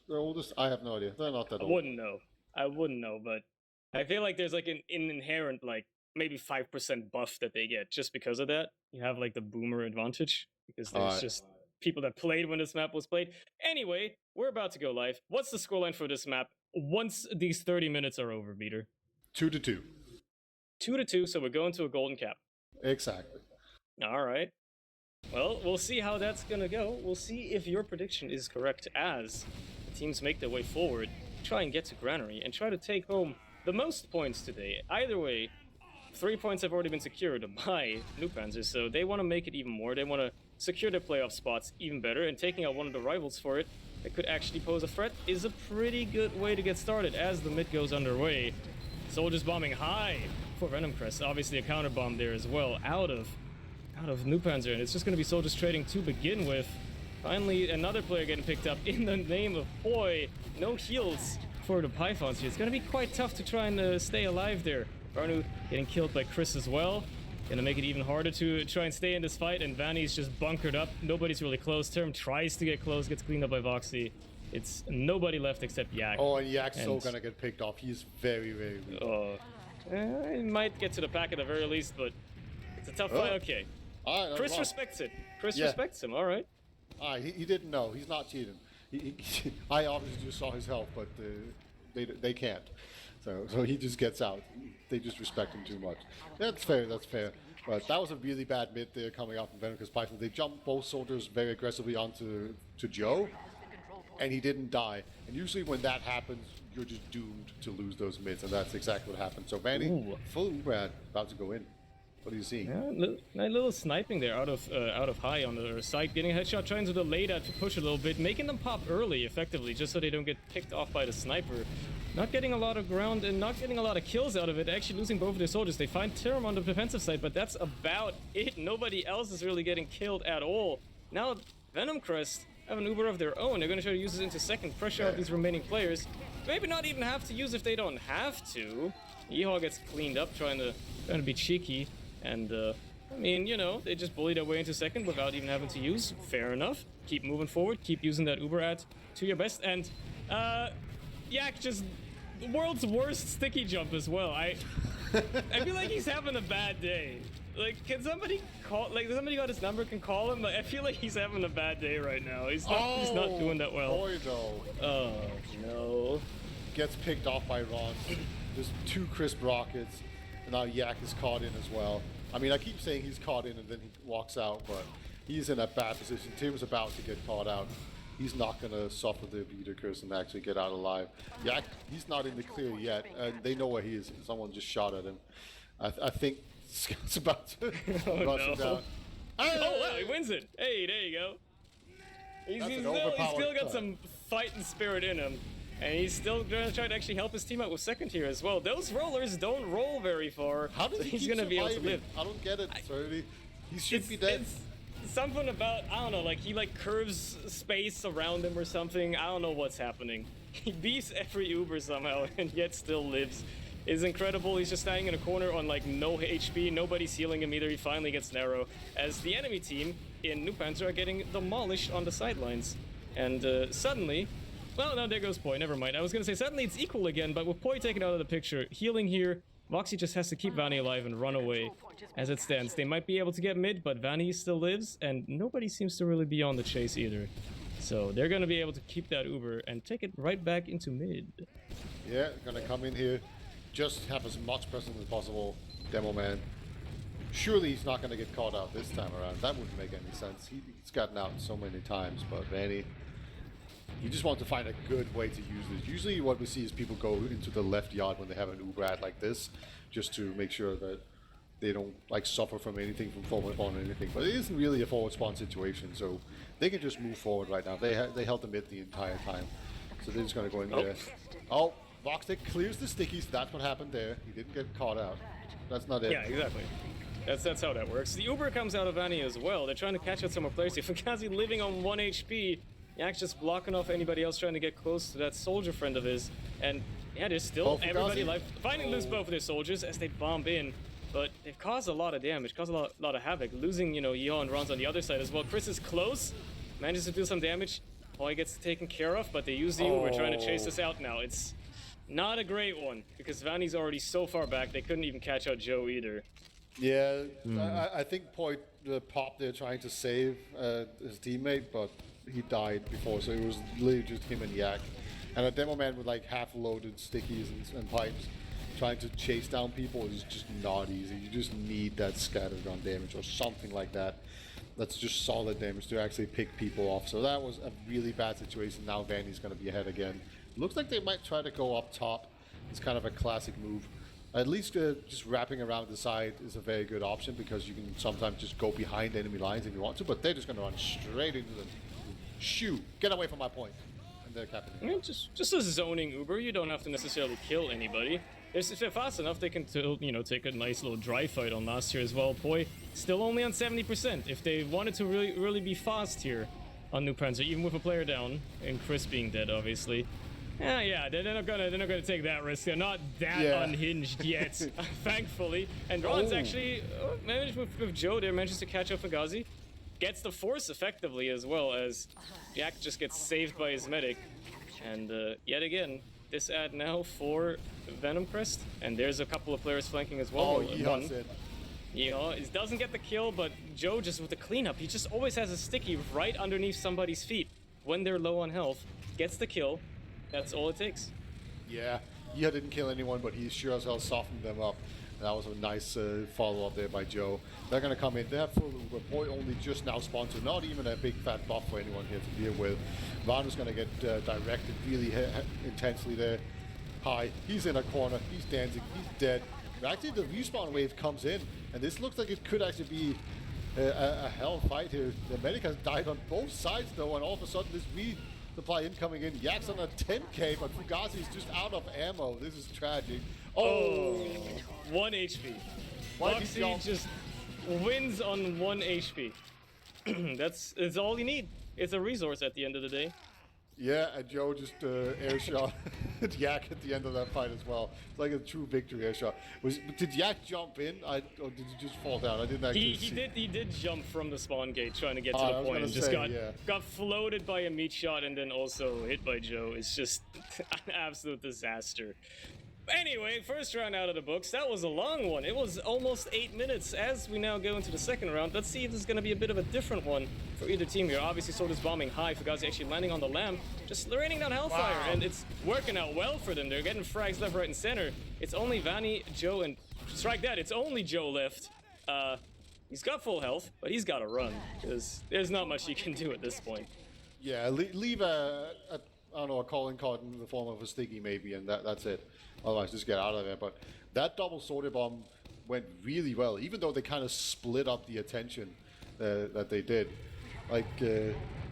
The oldest? I have no idea. They're not that old. I wouldn't know, but I feel like there's like an inherent like maybe 5% buff that they get just because of that. You have like the boomer advantage because there's just people that played when this map was played. Anyway, we're about to go live. What's the scoreline for this map once these 30 minutes are over, Beater? 2-2. 2-2, so we're going to a golden cap. Exactly. All right. Well, we'll see how that's gonna go. We'll see if your prediction is correct as teams make their way forward, try and get to Granary, and try to take home the most points today. Either way, 3 points have already been secured by NOOBPANZER, so they want to make it even more. They want to secure their playoff spots even better, and taking out one of the rivals for it that could actually pose a threat is a pretty good way to get started as the mid goes underway. Soldiers bombing high for Venomcrest. Obviously a counter bomb there as well, out of NOOBPANZER, and it's just going to be soldiers trading to begin with. Finally, another player getting picked up in the name of Boy. No heals for the Pythons here. It's going to be quite tough to try and stay alive there. Barnu getting killed by Chris as well. Gonna make it even harder to try and stay in this fight, and Vanny's just bunkered up. Nobody's really close. Term tries to get close, gets cleaned up by Voxy. It's nobody left except Yak. Oh, and Yak's so gonna get picked off. He's very, very weak. He might get to the pack at the very least, but it's a tough fight. Okay. Chris respects it. Chris respects him. All right. He didn't know. He's not cheating. I obviously just saw his health, but they can't. So he just gets out. They just respect him too much. That's fair. That's fair. But that was a really bad mid there coming out from Venomcrest Python. They jumped both soldiers very aggressively onto Joe, and he didn't die. And usually when that happens, you're just doomed to lose those mids, and that's exactly what happened. So Vanny, full Ubrad, about to go in. What do you see? Yeah, nice little sniping there out of high on the side, getting a headshot, trying to delay that to push a little bit, making them pop early effectively, just so they don't get picked off by the sniper. Not getting a lot of ground and not getting a lot of kills out of it, actually losing both of their soldiers. They find Term on the defensive side, but that's about it. Nobody else is really getting killed at all. Now Venomcrest have an Uber of their own. They're going to try to use this into second, pressure out these remaining players. Maybe not even have to use if they don't have to. Yeehaw gets cleaned up, trying to be cheeky. And, I mean, you know, they just bully their way into second without even having to use. Fair enough. Keep moving forward. Keep using that Uber ad to your best. And, Yak just... the world's worst sticky jump as well. I feel like he's having a bad day. Like, can somebody call... like, somebody got his number, can call him? Like, I feel like he's having a bad day right now. He's not doing that well. Boy, though. Oh, no. Gets picked off by Ron. There's 2 crisp rockets. And now Yak is caught in as well. I mean, I keep saying he's caught in and then he walks out, but he's in a bad position. Tim's about to get caught out. He's not going to suffer the Beater curse and actually get out alive. Yak, he's not in the clear yet, and they know where he is. Someone just shot at him. I think Scott's about to rush him down. Hey! Oh, wow, he wins it. Hey, there you go. He's still got some fighting spirit in him. And he's still going to try to actually help his team out with second here as well. Those rollers don't roll very far. How does he's going to be able to live? I don't get it, Surny. He should be dead. It's something about, I don't know, like he like curves space around him or something. I don't know what's happening. He beats every Uber somehow and yet still lives. It's incredible. He's just standing in a corner on like no HP. Nobody's healing him either. He finally gets narrow as the enemy team in NOOBPANZER are getting demolished on the sidelines. And suddenly... well, no, there goes Poi. Never mind. I was going to say, suddenly it's equal again, but with Poi taken out of the picture, healing here, Voxy just has to keep Vanny alive and run away as it stands. They might be able to get mid, but Vanny still lives, and nobody seems to really be on the chase either. So they're going to be able to keep that Uber and take it right back into mid. Yeah, going to come in here, just have as much presence as possible, Demo Man. Surely he's not going to get caught out this time around. That wouldn't make any sense. He's gotten out so many times, but Vanny... you just want to find a good way to use this. Usually what we see is people go into the left yard when they have an Uber ad like this, just to make sure that they don't like suffer from anything from forward spawn or anything. But it isn't really a forward spawn situation, so they can just move forward right now. They held the mid the entire time, so they're just gonna go in there. Oh, Voxtech clears the stickies. That's what happened there. He didn't get caught out. That's not it. Yeah, exactly. That's how that works. The Uber comes out of Vanny as well. They're trying to catch out some more players here. Fugazi living on 1 HP. Yak's just blocking off anybody else trying to get close to that soldier friend of his. And yeah, there's still everybody alive. Finally lose both of their soldiers as they bomb in. But they've caused a lot of damage, caused a lot of havoc. Losing, Yeehaw and Ron's on the other side as well. Chris is close, manages to do some damage. Boy gets taken care of, but they use the Uber trying to chase this out now. It's not a great one, because Vanny's already so far back, they couldn't even catch out Joe either. Yeah, I think Point popped there trying to save his teammate, but he died before, so it was literally just him and Yak. And a demo man with like half-loaded stickies and pipes trying to chase down people is just not easy. You just need that scattergun damage or something like that. That's just solid damage to actually pick people off. So that was a really bad situation. Now Vanny's going to be ahead again. Looks like they might try to go up top. It's kind of a classic move. At least just wrapping around the side is a very good option, because you can sometimes just go behind enemy lines if you want to, but they're just going to run straight into them. Shoo! Get away from my point. And they're capping it. I mean, just a zoning Uber, you don't have to necessarily kill anybody. If they're fast enough, they can still, take a nice little dry fight on last here as well. Poi still only on 70%. If they wanted to really be fast here on NOOBPANZER, even with a player down, and Chris being dead, obviously. Yeah, they're not gonna take that risk. They're not that unhinged yet, thankfully. And Ron's actually managed with Joe there, manages to catch up Fugazi. Gets the force effectively, as well as Yak just gets saved by his medic. And yet again, this ad now for Venomcrest. And there's a couple of players flanking as well. Yeehaw's in. Yeehaw, he doesn't get the kill, but Joe just with the cleanup, he just always has a sticky right underneath somebody's feet when they're low on health. Gets the kill. That's all it takes. Yeah, Yeehaw didn't kill anyone, but he sure as hell softened them up. That was a nice follow-up there by Joe. They're going to come in. They have full Uber. Boy only just now spawned, so not even a big fat buff for anyone here to deal with. Vanu's going to get directed really intensely there. Hi, he's in a corner. He's dancing. He's dead. Actually, the respawn wave comes in, and this looks like it could actually be a hell fight here. The medic has died on both sides, though, and all of a sudden this resupply incoming in. Yak's on a 10k, but Fugazi's just out of ammo. This is tragic. Oh! 1 HP. Voxy just wins on 1 HP. That's all you need. It's a resource at the end of the day. Yeah, and Joe just airshot Yak at the end of that fight as well. It's like a true victory airshot. Did Yak jump in, or did he just fall down? I didn't actually see. He did jump from the spawn gate trying to get to the point, and just got floated by a meat shot and then also hit by Joe. It's just an absolute disaster. Anyway, first round out of the books. That was a long one. It was almost 8 minutes. As we now go into the second round, let's see if this is going to be a bit of a different one for either team here. Obviously, Soda's bombing high. Fugazi actually landing on the lamp, just raining down Hellfire, and it's working out well for them. They're getting frags left, right, and center. It's only Vanny, Joe, and strike that. It's only Joe left. He's got full health, but he's got to run, because there's not much he can do at this point. Yeah, leave I don't know, a calling card in the form of a sticky maybe, and that's it. Otherwise, just get out of there. But that double sortie bomb went really well, even though they kind of split up the attention that they did. Like,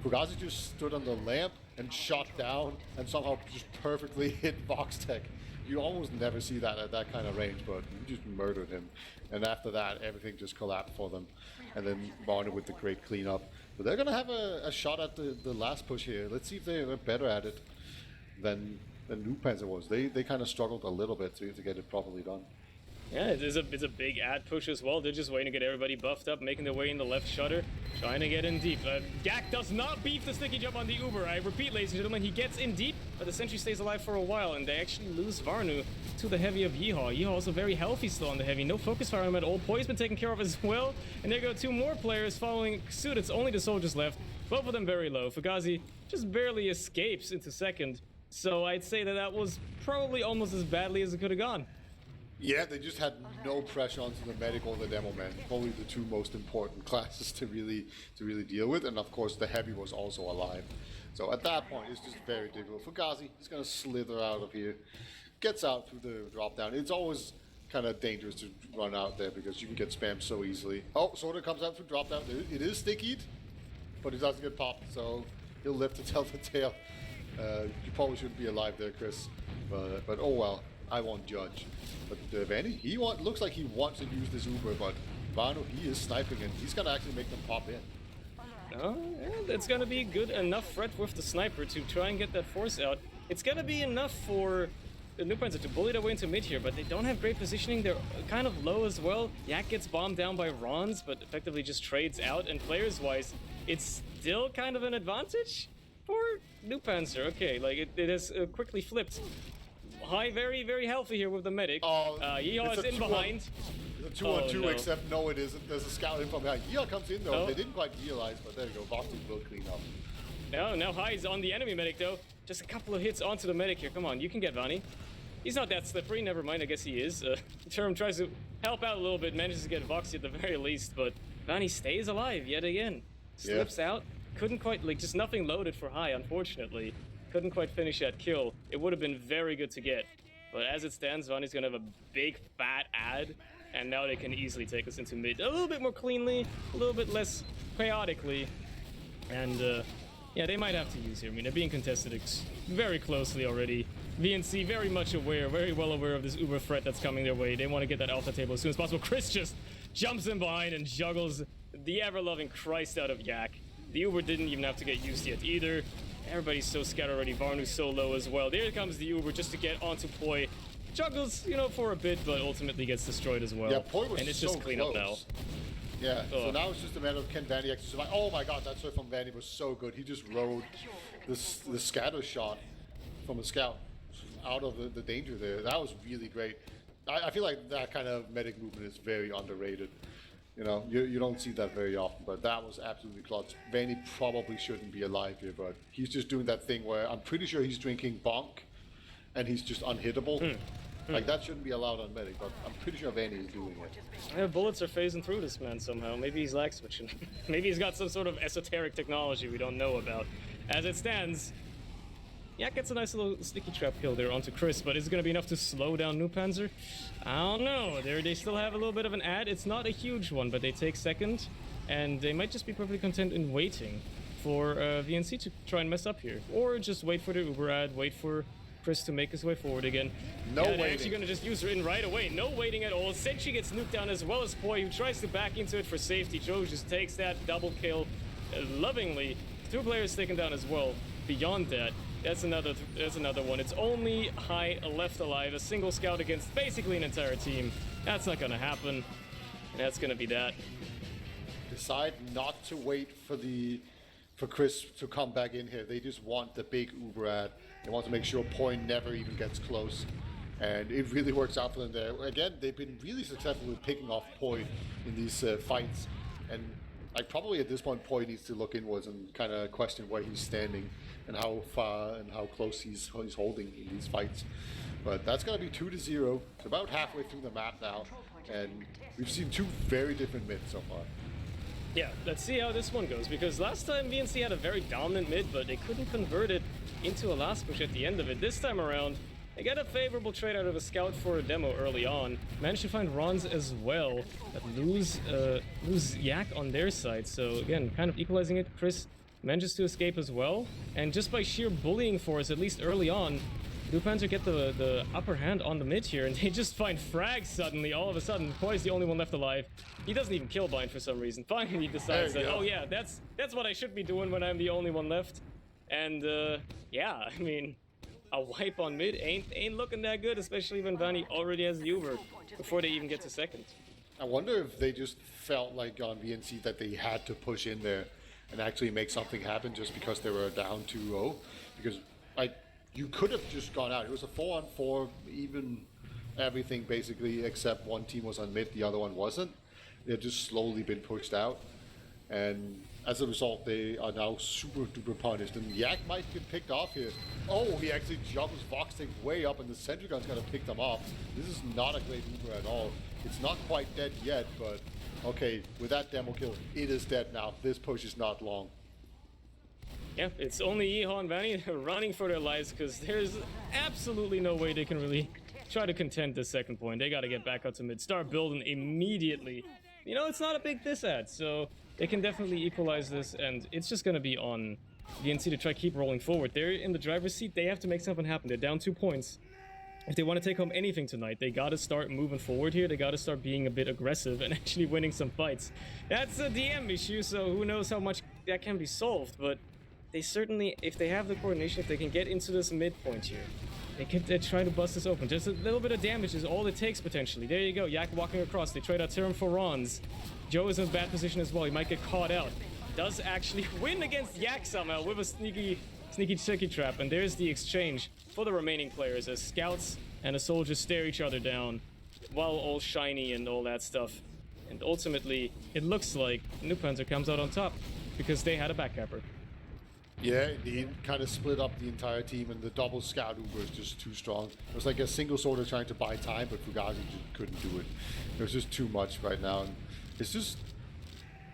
Fugazi just stood on the lamp and shot down and somehow just perfectly hit Voxtech. You almost never see that at that kind of range, but you just murdered him. And after that, everything just collapsed for them. And then Varner with the great cleanup. But they're going to have a shot at the last push here. Let's see if they're better at it than NOOBPANZER was. They kind of struggled a little bit to get it properly done. Yeah, it's a big ad push as well. They're just waiting to get everybody buffed up, making their way in the left shutter, trying to get in deep. Gak does not beef the sticky jump on the Uber. I repeat, ladies and gentlemen, he gets in deep, but the sentry stays alive for a while, and they actually lose Varnu to the heavy of Yeehaw. Yeehaw also very healthy still on the heavy. No focus fire on him at all. Poi's been taken care of as well, and there go 2 more players following suit. It's only the soldiers left, both of them very low. Fugazi just barely escapes into second, so I'd say that was probably almost as badly as it could have gone. Yeah, they just had no pressure onto the medic or the demo man. Probably the 2 most important classes to really deal with, and of course the heavy was also alive. So at that point, it's just very difficult. Fugazi is going to slither out of here, gets out through the drop down. It's always kind of dangerous to run out there because you can get spammed so easily. Oh, Sorter comes out for drop down. It is stickied, but it doesn't get popped, so he'll live to tell the tale. You probably shouldn't be alive there, Chris, but oh well, I won't judge. But Vanny, looks like he wants to use this Uber, but Vano, he is sniping and he's gonna actually make them pop in. Oh, yeah, it's gonna be good enough threat with the sniper to try and get that force out. It's gonna be enough for the NOOBPANZER to bully their way into mid here, but they don't have great positioning. They're kind of low as well. Yak gets bombed down by Rons, but effectively just trades out. And players-wise, it's still kind of an advantage for NOOBPANZER. Okay, like it has quickly flipped. High, very, very healthy here with the medic. Oh, Yeehaw is in behind. It's a 2-on-2, no. except no, it isn't. There's a scout in from behind. Yeehaw comes in though. They didn't quite realize, but there you go. Voxy will clean up. No, now High's on the enemy medic though. Just a couple of hits onto the medic here. Come on, you can get Vani. He's not that slippery, never mind, I guess he is. Term tries to help out a little bit, manages to get Voxy at the very least, but Vani stays alive yet again. Slips out, couldn't quite, like, just nothing loaded for High, unfortunately. Couldn't quite finish that kill. It would have been very good to get. But as it stands, Vani's gonna have a big fat ad, and now they can easily take us into mid a little bit more cleanly, a little bit less chaotically, and yeah, they might have to use here. I mean, they're being contested very closely already. VNC very much aware, very well aware of this Uber threat that's coming their way. They want to get that alpha table as soon as possible. Chris just jumps in behind and juggles the ever-loving Christ out of Yak. The Uber didn't even have to get used yet either. Everybody's so scattered already. Varnu's so low as well. There comes the Uber just to get onto Poi. Juggles, you know, for a bit, but ultimately gets destroyed as well. Yeah, Poi was and it's so just clean up now. Yeah, so now it's just a matter of can Vanny actually survive. Oh my god, that sword from Vanny was so good. He just rode the scatter shot from a scout out of the danger there. That was really great. I feel like that kind of medic movement is very underrated. You know, you don't see that very often, but that was absolutely clutch. Vanny probably shouldn't be alive here, but he's just doing that thing where I'm pretty sure he's drinking bonk and he's just unhittable. Like, that shouldn't be allowed on medic, but I'm pretty sure Vanny is doing it. Yeah, bullets are phasing through this man somehow. Maybe he's lag switching. Maybe he's got some sort of esoteric technology we don't know about. As it stands, Yak gets a nice little sticky trap kill there onto Chris, but is it going to be enough to slow down NOOBPANZER? I don't know. They still have a little bit of an ad. It's not a huge one, but they take second, and they might just be perfectly content in waiting for VNC to try and mess up here. Or just wait for the Uber ad, wait for Chris to make his way forward again. No waiting. They're actually going to just use her in right away. No waiting at all. Senshi gets nuked down as well as Poi, who tries to back into it for safety. Joe just takes that double kill lovingly. Two players taken down as well. Beyond that, that's another one. It's only High left alive. A single scout against basically an entire team. That's not going to happen. And that's going to be that. Decide not to wait for Chris to come back in here. They just want the big Uber ad. They want to make sure Poi never even gets close. And it really works out for them there. Again, they've been really successful with picking off Poi in these fights. And like probably at this point, Poi needs to look inwards and kind of question where he's standing and how far and how close he's holding in these fights. But that's going to be 2-0. It's about halfway through the map now. And we've seen two very different mids so far. Yeah, let's see how this one goes, because last time VNC had a very dominant mid, but they couldn't convert it into a last push at the end of it. This time around, they get a favorable trade out of a scout for a demo early on. Managed to find Rons as well, but lose Yak on their side. So again, kind of equalizing it. Chris manages to escape as well, and just by sheer bullying force, at least early on, NOOBPANZER get the upper hand on the mid here, and they just find frags suddenly. All of a sudden, Poi's the only one left alive. He doesn't even kill Bind for some reason. Finally, he decides that, oh yeah, that's what I should be doing when I'm the only one left. And yeah, I mean, a wipe on mid ain't looking that good, especially when Vani already has the Uber before they even get to second. I wonder if they just felt like on VNC that they had to push in there and actually make something happen just because they were down 2-0. Because like, you could have just gone out. It was a 4-on-4, even everything basically, except one team was on mid, the other one wasn't. They've just slowly been pushed out. And as a result, they are now super duper punished. And Yak might get picked off here. Oh, he actually jumps Voxting way up, and the sentry gun's gonna pick them off. This is not a great Uber at all. It's not quite dead yet, but okay, with that demo kill, it is dead now. This push is not long. Yeah, it's only Yeehaw and Vani running for their lives, because there's absolutely no way they can really try to contend the second point. They got to get back out to mid, start building immediately. You know, it's not a big disad, so they can definitely equalize this, and it's just going to be on VNC to try to keep rolling forward. They're in the driver's seat. They have to make something happen. They're down 2 points. If they want to take home anything tonight, they got to start moving forward here. They got to start being a bit aggressive and actually winning some fights. That's a DM issue, so who knows how much that can be solved, but they certainly, if they have the coordination, if they can get into this midpoint here, they can try to bust this open. Just a little bit of damage is all it takes, potentially. There you go, Yak walking across. They trade out Serum for Ron's. Joe is in a bad position as well. He might get caught out. Does actually win against Yak somehow with a sneaky tricky trap. And there's the exchange for the remaining players as scouts and a soldier stare each other down while all shiny and all that stuff. And ultimately, it looks like NOOBPANZER comes out on top because they had a backcapper. Yeah, they kind of split up the entire team, and the double scout Uber is just too strong. It was like a single soldier trying to buy time, but Fugazi just couldn't do it. It was just too much right now, and it's just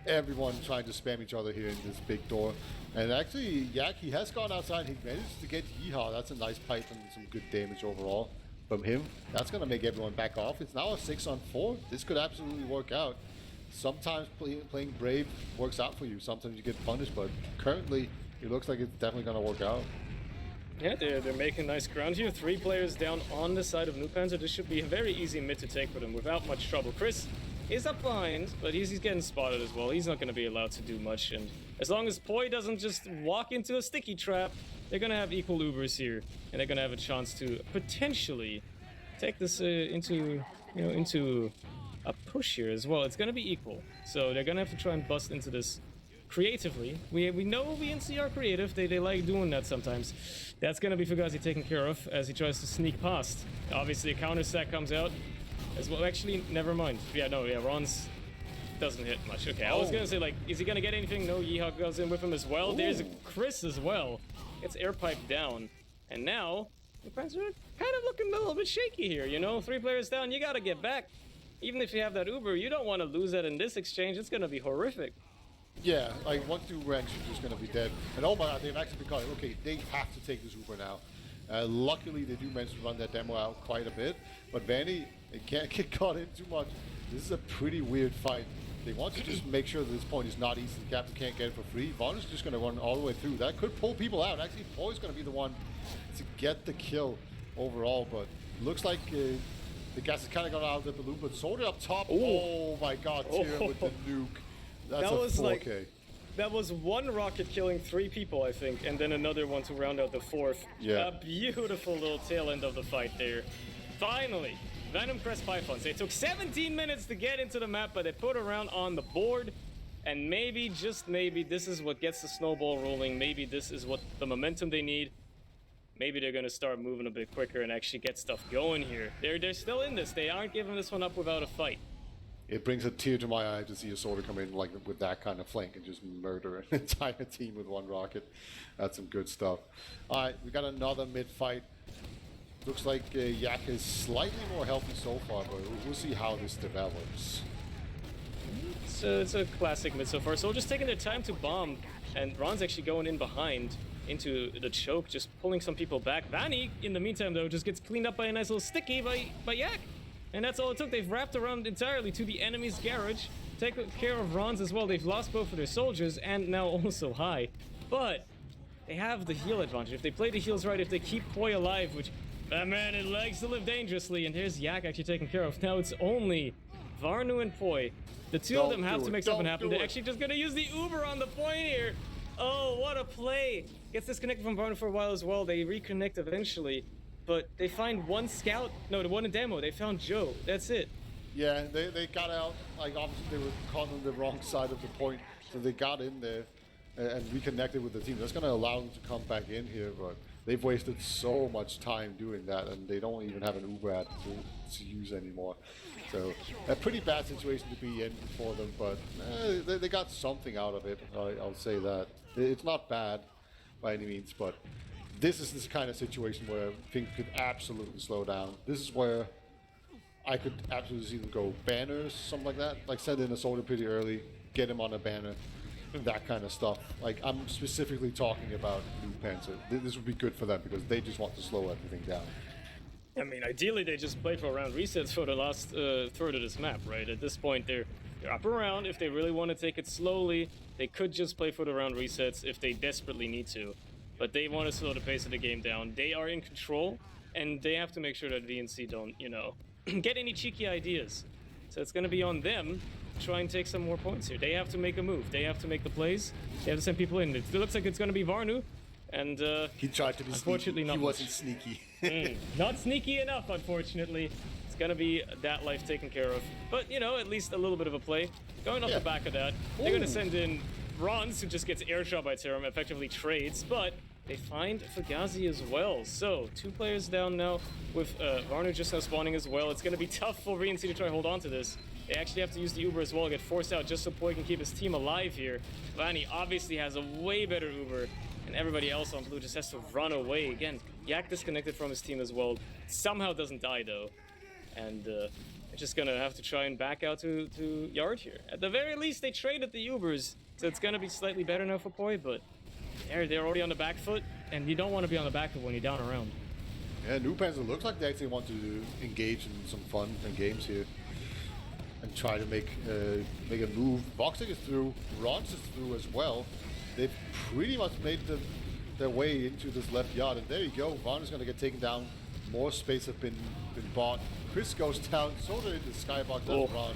everyone trying to spam each other here in this big door. And actually, Yak, he has gone outside. He managed to get Yeehaw. That's a nice pipe and some good damage overall from him. That's going to make everyone back off. It's now a 6-on-4. This could absolutely work out. Sometimes playing Brave works out for you. Sometimes you get punished, but currently, it looks like it's definitely going to work out. Yeah, they're making nice ground here. 3 players down on the side of NOOBPANZER. This should be a very easy mid to take for them without much trouble. Chris is up behind, but he's getting spotted as well. He's not going to be allowed to do much. And as long as Poi doesn't just walk into a sticky trap, they're going to have equal Ubers here. And they're going to have a chance to potentially take this into a push here as well. It's going to be equal. So they're going to have to try and bust into this creatively. We know VNC are creative. They like doing that sometimes. That's going to be Fugazi taken care of as he tries to sneak past. Obviously, a counter stack comes out as well. Actually, never mind. Ron's doesn't hit much. Okay, I was going to say, like, is he going to get anything? No, Yeehaw goes in with him as well. Ooh. There's a Chris as well. Gets air piped down. And now, the Panzer are kind of looking a little bit shaky here, you know? 3 players down, you got to get back. Even if you have that Uber, you don't want to lose that in this exchange. It's going to be horrific. Yeah, like once the Uber ends, you're just going to be dead. And oh my god, they've actually become, okay, they have to take this Uber now. Luckily, they do manage to run that demo out quite a bit. But Vanny, they can't get caught in too much. This is a pretty weird fight. They want to just make sure that this point is not easy. The captain can't get it for free. Vaughn is just going to run all the way through. That could pull people out. Actually, Poi's going to be the one to get the kill overall. But looks like the gas has kind of gone out of the balloon. But Soldier up top. Ooh. Oh my god, Tyrion with the nuke. That's that was 4K. Like, that was 1 rocket killing 3 people, I think, and then another one to round out the 4th. Yeah. A beautiful little tail end of the fight there. Finally, Venomcrest Pythons. They took 17 minutes to get into the map, but they put a round on the board. And maybe, just maybe, this is what gets the snowball rolling. Maybe this is what the momentum they need. Maybe they're going to start moving a bit quicker and actually get stuff going here. They're still in this. They aren't giving this one up without a fight. It brings a tear to my eye to see a soldier come in like with that kind of flank and just murder an entire team with 1 rocket. That's some good stuff. All right, we got another mid fight. Looks like Yak is slightly more healthy so far, but we'll see how this develops. It's a classic mid so far. So just taking their time to bomb, and Ron's actually going in behind into the choke, just pulling some people back. Vanny, in the meantime, though, just gets cleaned up by a nice little sticky by Yak. And that's all it took. They've wrapped around entirely to the enemy's garage. Take care of Ron's as well. They've lost both of their soldiers and now also High. But they have the heal advantage. If they play the heals right, if they keep Poi alive, which that man, it likes to live dangerously. And there's Yak actually taken care of. Now it's only Varnu and Poi. The 2 of them have to make something happen. They're actually just going to use the Uber on the point here. Oh, what a play. Gets disconnected from Varnu for a while as well. They reconnect eventually. But they find 1 scout. No, the 1 in demo. They found Joe. That's it. Yeah, they got out. Like, obviously, they were caught on the wrong side of the point. So they got in there and reconnected with the team. That's going to allow them to come back in here. But they've wasted so much time doing that. And they don't even have an Uber ad to use anymore. So a pretty bad situation to be in for them. But they got something out of it. I'll say that. It's not bad by any means. But this is this kind of situation where things could absolutely slow down. This is where I could absolutely see them go banners, something like that. Like send in a soldier pretty early, get him on a banner, that kind of stuff. Like I'm specifically talking about NOOBPANZER. This would be good for them because they just want to slow everything down. I mean, ideally they just play for round resets for the last third of this map, right? At this point, they're up around. If they really want to take it slowly, they could just play for the round resets if they desperately need to. But they want to slow the pace of the game down. They are in control, and they have to make sure that VNC don't, you know, get any cheeky ideas. So it's going to be on them to try and take some more points here. They have to make a move. They have to make the plays. They have to send people in. It looks like it's going to be Varnu. And he tried to be unfortunately sneaky. Not he wasn't sneaky. Not sneaky enough, unfortunately. It's going to be that life taken care of. But, you know, at least a little bit of a play. Going off the back of that, they're going to send in Ronz, who just gets airshot by Terum, effectively trades, but they find Fugazi as well. So, 2 players down now, with Varnu just now spawning as well. It's going to be tough for VNC to try to hold on to this. They actually have to use the Uber as well, get forced out just so Poi can keep his team alive here. Vani obviously has a way better Uber, and everybody else on blue just has to run away. Again, Yak disconnected from his team as well. Somehow doesn't die though. And they're just gonna have to try and back out to Yard here. At the very least, they traded the Ubers, so it's gonna be slightly better now for Poi, but they're already on the back foot, and you don't want to be on the back foot when you're down around. Yeah, NOOBPANZER looks like they actually want to engage in some fun and games here. And try to make a move. Voxic is through, Ronz is through as well. They've pretty much made their way into this left yard, and there you go. Vaughn is going to get taken down. More space have been bought. Chris goes down, sort of in the skybox as Ronz,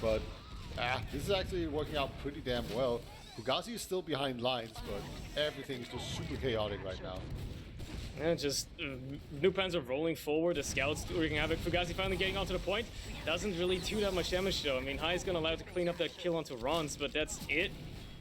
but this is actually working out pretty damn well. Fugazi is still behind lines, but everything is just super chaotic right now. Yeah, just NOOBPANZER rolling forward, the scouts wreaking havoc. Fugazi finally getting onto the point. Doesn't really do that much damage though. I mean, Hai is going to allow to clean up that kill onto Ronz, but that's it.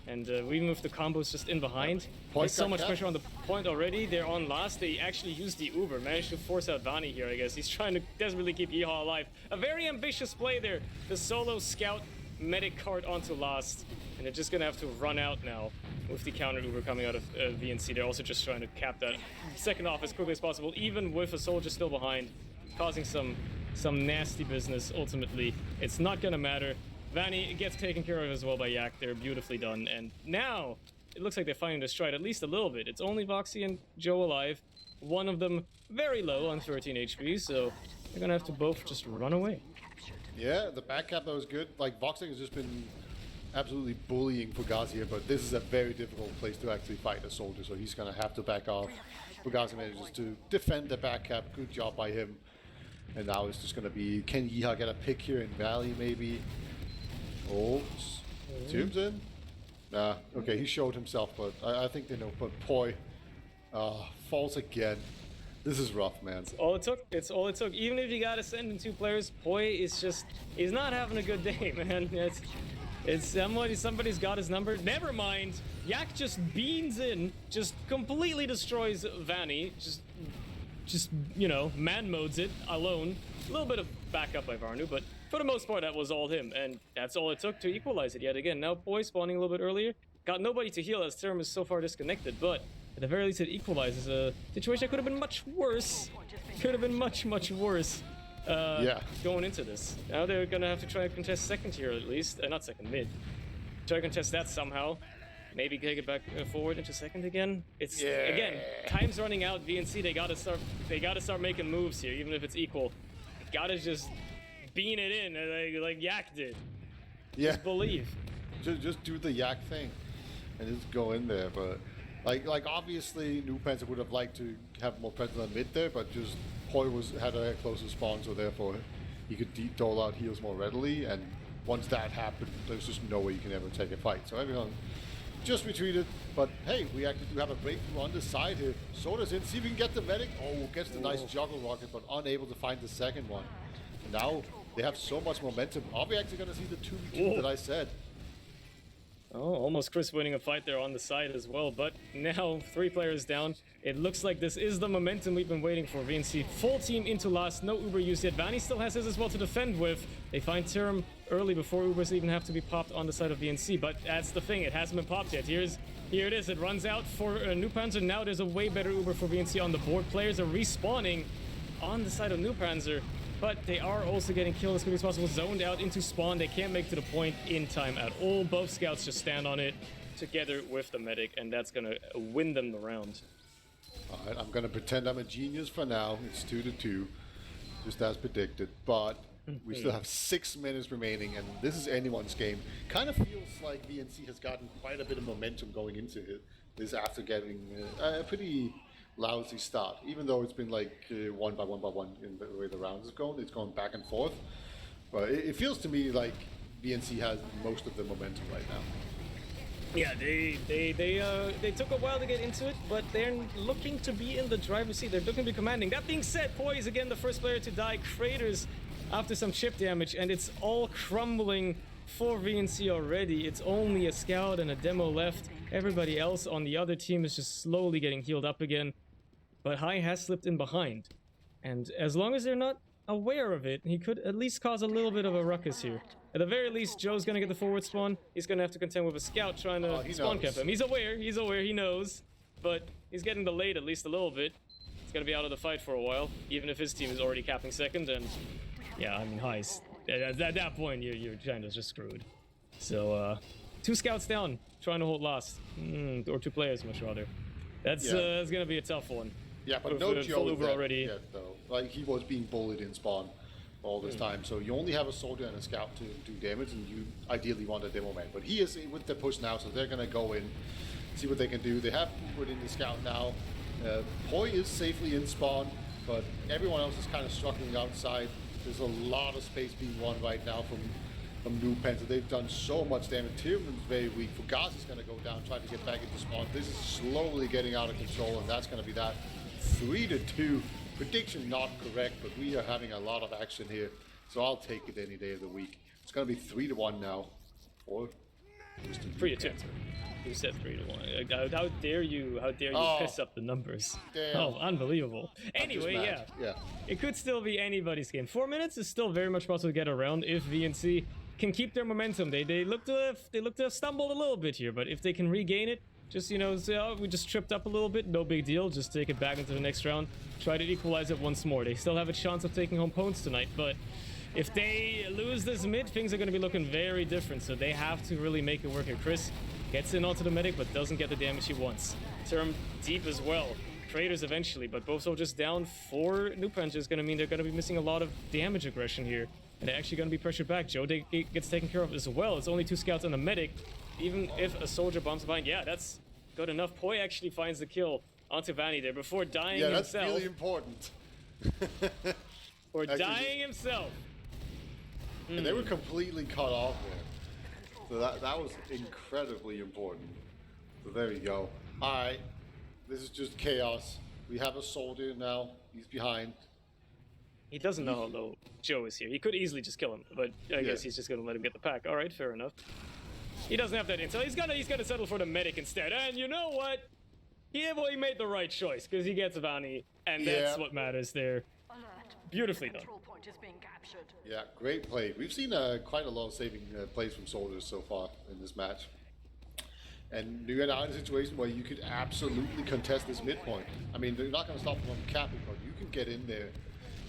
And we move the combos just in behind. There's so much pressure on the point already. They're on last. They actually used the Uber. Managed to force out Vani here, I guess. He's trying to desperately keep Yeehaw alive. A very ambitious play there. The solo scout medic cart onto last. And they're just going to have to run out now with the counter Uber coming out of VNC. They're also just trying to cap that second off as quickly as possible, even with a soldier still behind, causing some nasty business ultimately. It's not going to matter. Vani gets taken care of as well by Yak. They're beautifully done. And now, it looks like they're finding the stride at least a little bit. It's only Voxy and Joe alive. One of them very low on 13 HP, so they're going to have to both just run away. Yeah, the back cap that was good. Like, Voxy has just been absolutely bullying Fugazi here, but this is a very difficult place to actually fight a soldier, so he's going to have to back off. Fugazi manages to defend the back cap. Good job by him. And now it's just going to be, can Yeehaw get a pick here in Valley maybe? Oh, Tim's in? Nah, okay, he showed himself, but I think they know. But Poi falls again. This is rough, man. It's all it took. It's all it took. Even if you got to send in 2 players, Poi is just, he's not having a good day, man. It's somebody's got his number. Never mind. Yak just beans in, just completely destroys Vani. Just you know, man modes it alone. A little bit of backup by Varnu, but for the most part, that was all him, and that's all it took to equalize it yet again. Now Poi spawning a little bit earlier. Got nobody to heal as Terum is so far disconnected, but at the very least it equalizes a situation that could have been much worse. Could have been much, much worse. Going into this. Now they're gonna have to try and contest second here at least. Not second, mid. Try to contest that somehow. Maybe take it back forward into second again. It's again, time's running out. VNC, they gotta start making moves here, even if it's equal. They gotta just bean it in like Yak did. Yeah. Just believe. Just do the Yak thing and just go in there. But like obviously NOOBPANZER would have liked to have more presence on mid there, but just Poi had a closer spawn, so therefore he could dole out heals more readily, and once that happened, there's just no way you can ever take a fight. So everyone just retreated, but hey, we actually do have a breakthrough on the side here. Soda's in, see if we can get the medic. Oh, gets the nice juggle rocket, but unable to find the second one. And now they have so much momentum. Are we actually going to see the 2v2 that I said? Oh, almost Chris winning a fight there on the side as well, but now 3 players down. It looks like this is the momentum we've been waiting for. VNC full team into last, no Uber use yet. Vani still has his as well to defend with. They find Terum early before Ubers even have to be popped on the side of VNC, but that's the thing, it hasn't been popped yet. Here it is, it runs out for NOOBPANZER. Now there's a way better Uber for VNC on the board. Players are respawning on the side of NOOBPANZER. But they are also getting killed as quickly as possible, zoned out into spawn. They can't make to the point in time at all. Both scouts just stand on it together with the medic, and that's going to win them the round. All right, I'm going to pretend I'm a genius for now. It's 2-2. just as predicted. But we still have 6 minutes remaining, and this is anyone's game. Kind of feels like VNC has gotten quite a bit of momentum going into this after getting a pretty lousy start. Even though it's been like one by one in the way the rounds is going, it's going back and forth. But it feels to me like VNC has most of the momentum right now. Yeah, they took a while to get into it, but they're looking to be in the driver's seat. They're looking to be commanding. That being said, Poi is again the first player to die. Craters after some chip damage, and it's all crumbling for VNC already. It's only a scout and a demo left. Everybody else on the other team is just slowly getting healed up again. But Hai has slipped in behind. And as long as they're not aware of it, he could at least cause a little bit of a ruckus here. At the very least, Joe's gonna get the forward spawn. He's gonna have to contend with a scout trying to spawn camp him. He's aware, he knows. But he's getting delayed at least a little bit. He's gonna be out of the fight for a while, even if his team is already capping second. And yeah, I mean, Hai's at that point, you're kind of just screwed. So, 2 scouts down, trying to hold last. Or 2 players, much rather. That's gonna be a tough one. Yeah, but no Joe already yet, though. Like, he was being bullied in spawn all this time, so you only have a soldier and a scout to do damage, and you ideally want a demo man. But he is with the push now, so they're gonna go in, see what they can do. They have put in the scout now. Poi is safely in spawn, but everyone else is kind of struggling outside. There's a lot of space being won right now from NOOBPANZER. They've done so much damage. Tierman's very weak. Fugazi is going to go down, trying to get back into spawn. This is slowly getting out of control, and that's going to be that 3-2. Prediction not correct, but we are having a lot of action here, so I'll take it any day of the week. It's going to be 3-1 now. Or 3-2. You said 3-1. How dare you? How dare you piss up the numbers? Damn. Oh, unbelievable. Anyway, yeah. It could still be anybody's game. 4 minutes is still very much possible to get around if VNC can keep their momentum. They look to have stumbled a little bit here, but if they can regain it, just, you know, say, oh, we just tripped up a little bit, no big deal. Just take it back into the next round. Try to equalize it once more. They still have a chance of taking home points tonight, but if they lose this mid, things are going to be looking very different, so they have to really make it work here. Chris gets in onto the medic, but doesn't get the damage he wants. Term deep as well. Craters eventually, but both soldiers down for NOOBPANZER is going to mean they're going to be missing a lot of damage aggression here, and they're actually going to be pressured back. Joe gets taken care of as well. It's only 2 scouts and a medic. Even if a soldier bumps behind, yeah, that's good enough. Poi actually finds the kill onto Vanny there before dying himself. Yeah, that's really important. Or dying himself. And they were completely cut off there. So that was incredibly important. So there you go. Alright. This is just chaos. We have a soldier now. He's behind. He doesn't know how low Joe is here. He could easily just kill him, but I guess he's just gonna let him get the pack. Alright, fair enough. He doesn't have that intel. He's gonna settle for the medic instead. And you know what? He made the right choice, because he gets Vanny, and that's what matters there. Beautifully done. Yeah, great play. We've seen quite a lot of saving plays from soldiers so far in this match. And you're now in a situation where you could absolutely contest this midpoint. I mean, they're not going to stop them from capping, but you can get in there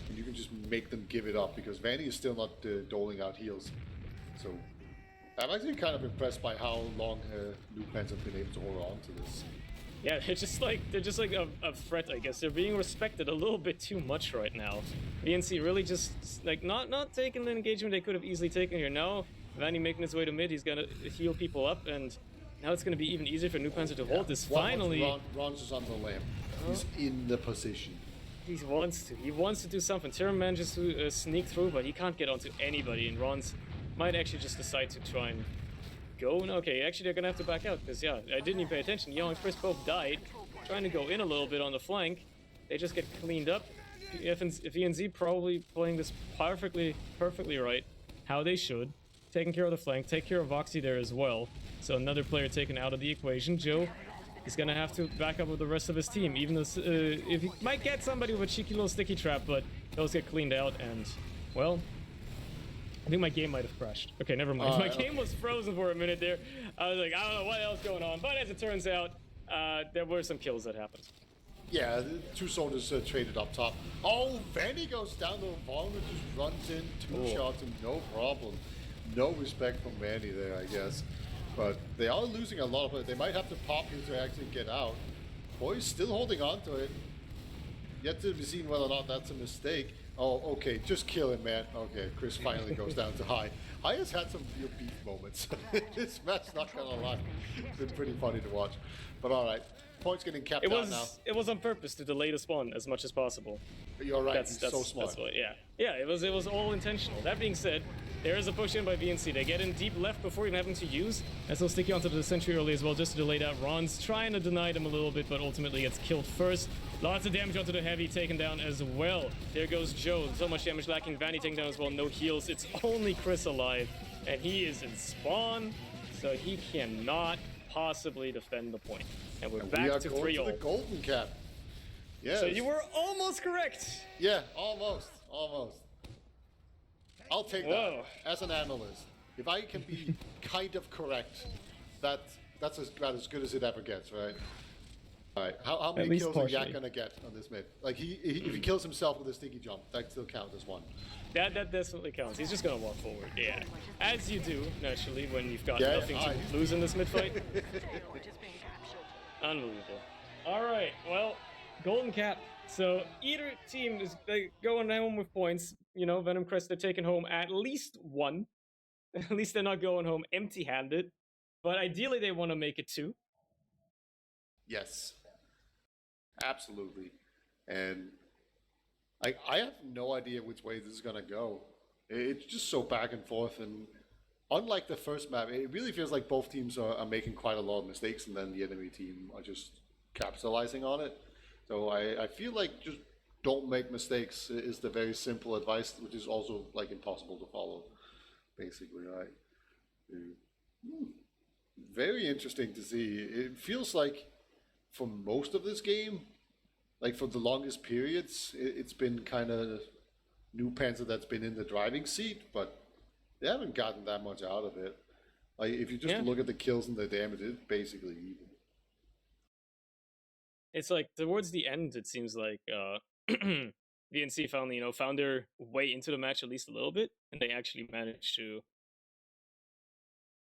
and you can just make them give it up, because Vanny is still not doling out heals. So I'm actually kind of impressed by how long NOOBPANZER have been able to hold on to this. Yeah, they're just like a threat, I guess. They're being respected a little bit too much right now. VNC really just like not taking the engagement they could have easily taken here. Now Vanny making his way to mid, he's gonna heal people up, and now it's gonna be even easier for NOOBPANZER to hold this. Finally, Ron's is on the lamp. He's in the position. He wants to do something. Tyrann manages to sneak through, but he can't get onto anybody, and Ron's might actually just decide to try and go. No, okay, actually they're gonna have to back out, because I didn't even pay attention. Yo and Chris both died, trying to go in a little bit on the flank. They just get cleaned up. If VNZ probably playing this perfectly right, how they should. Taking care of the flank, take care of Voxy there as well. So another player taken out of the equation. Joe is gonna have to back up with the rest of his team, even though if he might get somebody with a cheeky little sticky trap, but those get cleaned out, and well, I think my game might have crashed. Okay, never mind. My game was frozen for a minute there. I was like, I don't know what else going on. But as it turns out, there were some kills that happened. Yeah, the 2 soldiers traded up top. Oh, Vanny goes down the volume and just runs in 2 shots and no problem. No respect from Vanny there, I guess. But they are losing a lot of it. They might have to pop here to actually get out. Boy's still holding on to it. Yet to be seen whether or not that's a mistake. Oh, okay, just kill him, man. Okay, Chris finally goes down to High. High has had some real beef moments. This match, not gonna lie, it's been pretty funny to watch. But all right, points getting capped out now. It was on purpose to delay the spawn as much as possible. You're right. He's so smart. That's what, yeah. It was all intentional. That being said, there is a push in by VNC. They get in deep left before even having to use. And so sticky onto the sentry early as well, just to delay that. Ron's trying to deny them a little bit, but ultimately gets killed first. Lots of damage onto the heavy, taken down as well. There goes Joe. So much damage lacking. Vanny taken down as well. No heals. It's only Chris alive, and he is in spawn, so he cannot possibly defend the point. And we're back to 3-0. The golden cap. Yeah. So you were almost correct. Yeah, almost. I'll take that as an analyst. If I can be kind of correct, that's about as good as it ever gets, right? All right. How many kills are Yak gonna get on this mid? Like if he kills himself with a sticky jump, that still counts as one. That definitely counts. He's just gonna walk forward. Yeah, as you do naturally when you've got nothing to lose in this mid fight. Unbelievable. All right. Well, golden cap. So either team is going home with points. You know, Venomcrest, they're taking home at least one. At least they're not going home empty-handed. But ideally, they want to make it 2. Yes, absolutely. And I have no idea which way this is gonna go. It's just so back and forth, and unlike the first map, it really feels like both teams are making quite a lot of mistakes, and then the enemy team are just capitalizing on it. So I feel like just don't make mistakes is the very simple advice, which is also like impossible to follow, basically, right? Very interesting to see. It feels like for most of this game, like for the longest periods, it's been kind of NOOBPANZER that's been in the driving seat, but they haven't gotten that much out of it. Like if you just look at the kills and the damage, it's basically even. It's like towards the end, it seems like VNC finally, found their way into the match at least a little bit, and they actually managed to.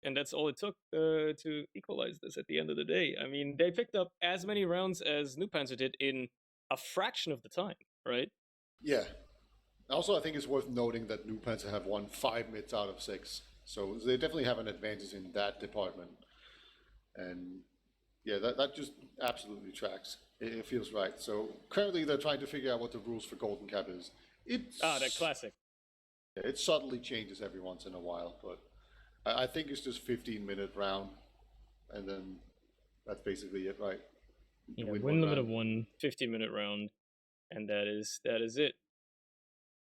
And that's all it took to equalize this at the end of the day. I mean, they picked up as many rounds as NOOBPANZER did in a fraction of the time, right? Yeah. Also, I think it's worth noting that NOOBPANZER have won 5 mids out of 6. So they definitely have an advantage in that department. And yeah, that just absolutely tracks. It feels right. So currently they're trying to figure out what the rules for Golden Cap is. That classic. It subtly changes every once in a while, but I think it's just 15-minute round, and then that's basically it, right? Yeah, win limit of 1, 15-minute round, and that is it.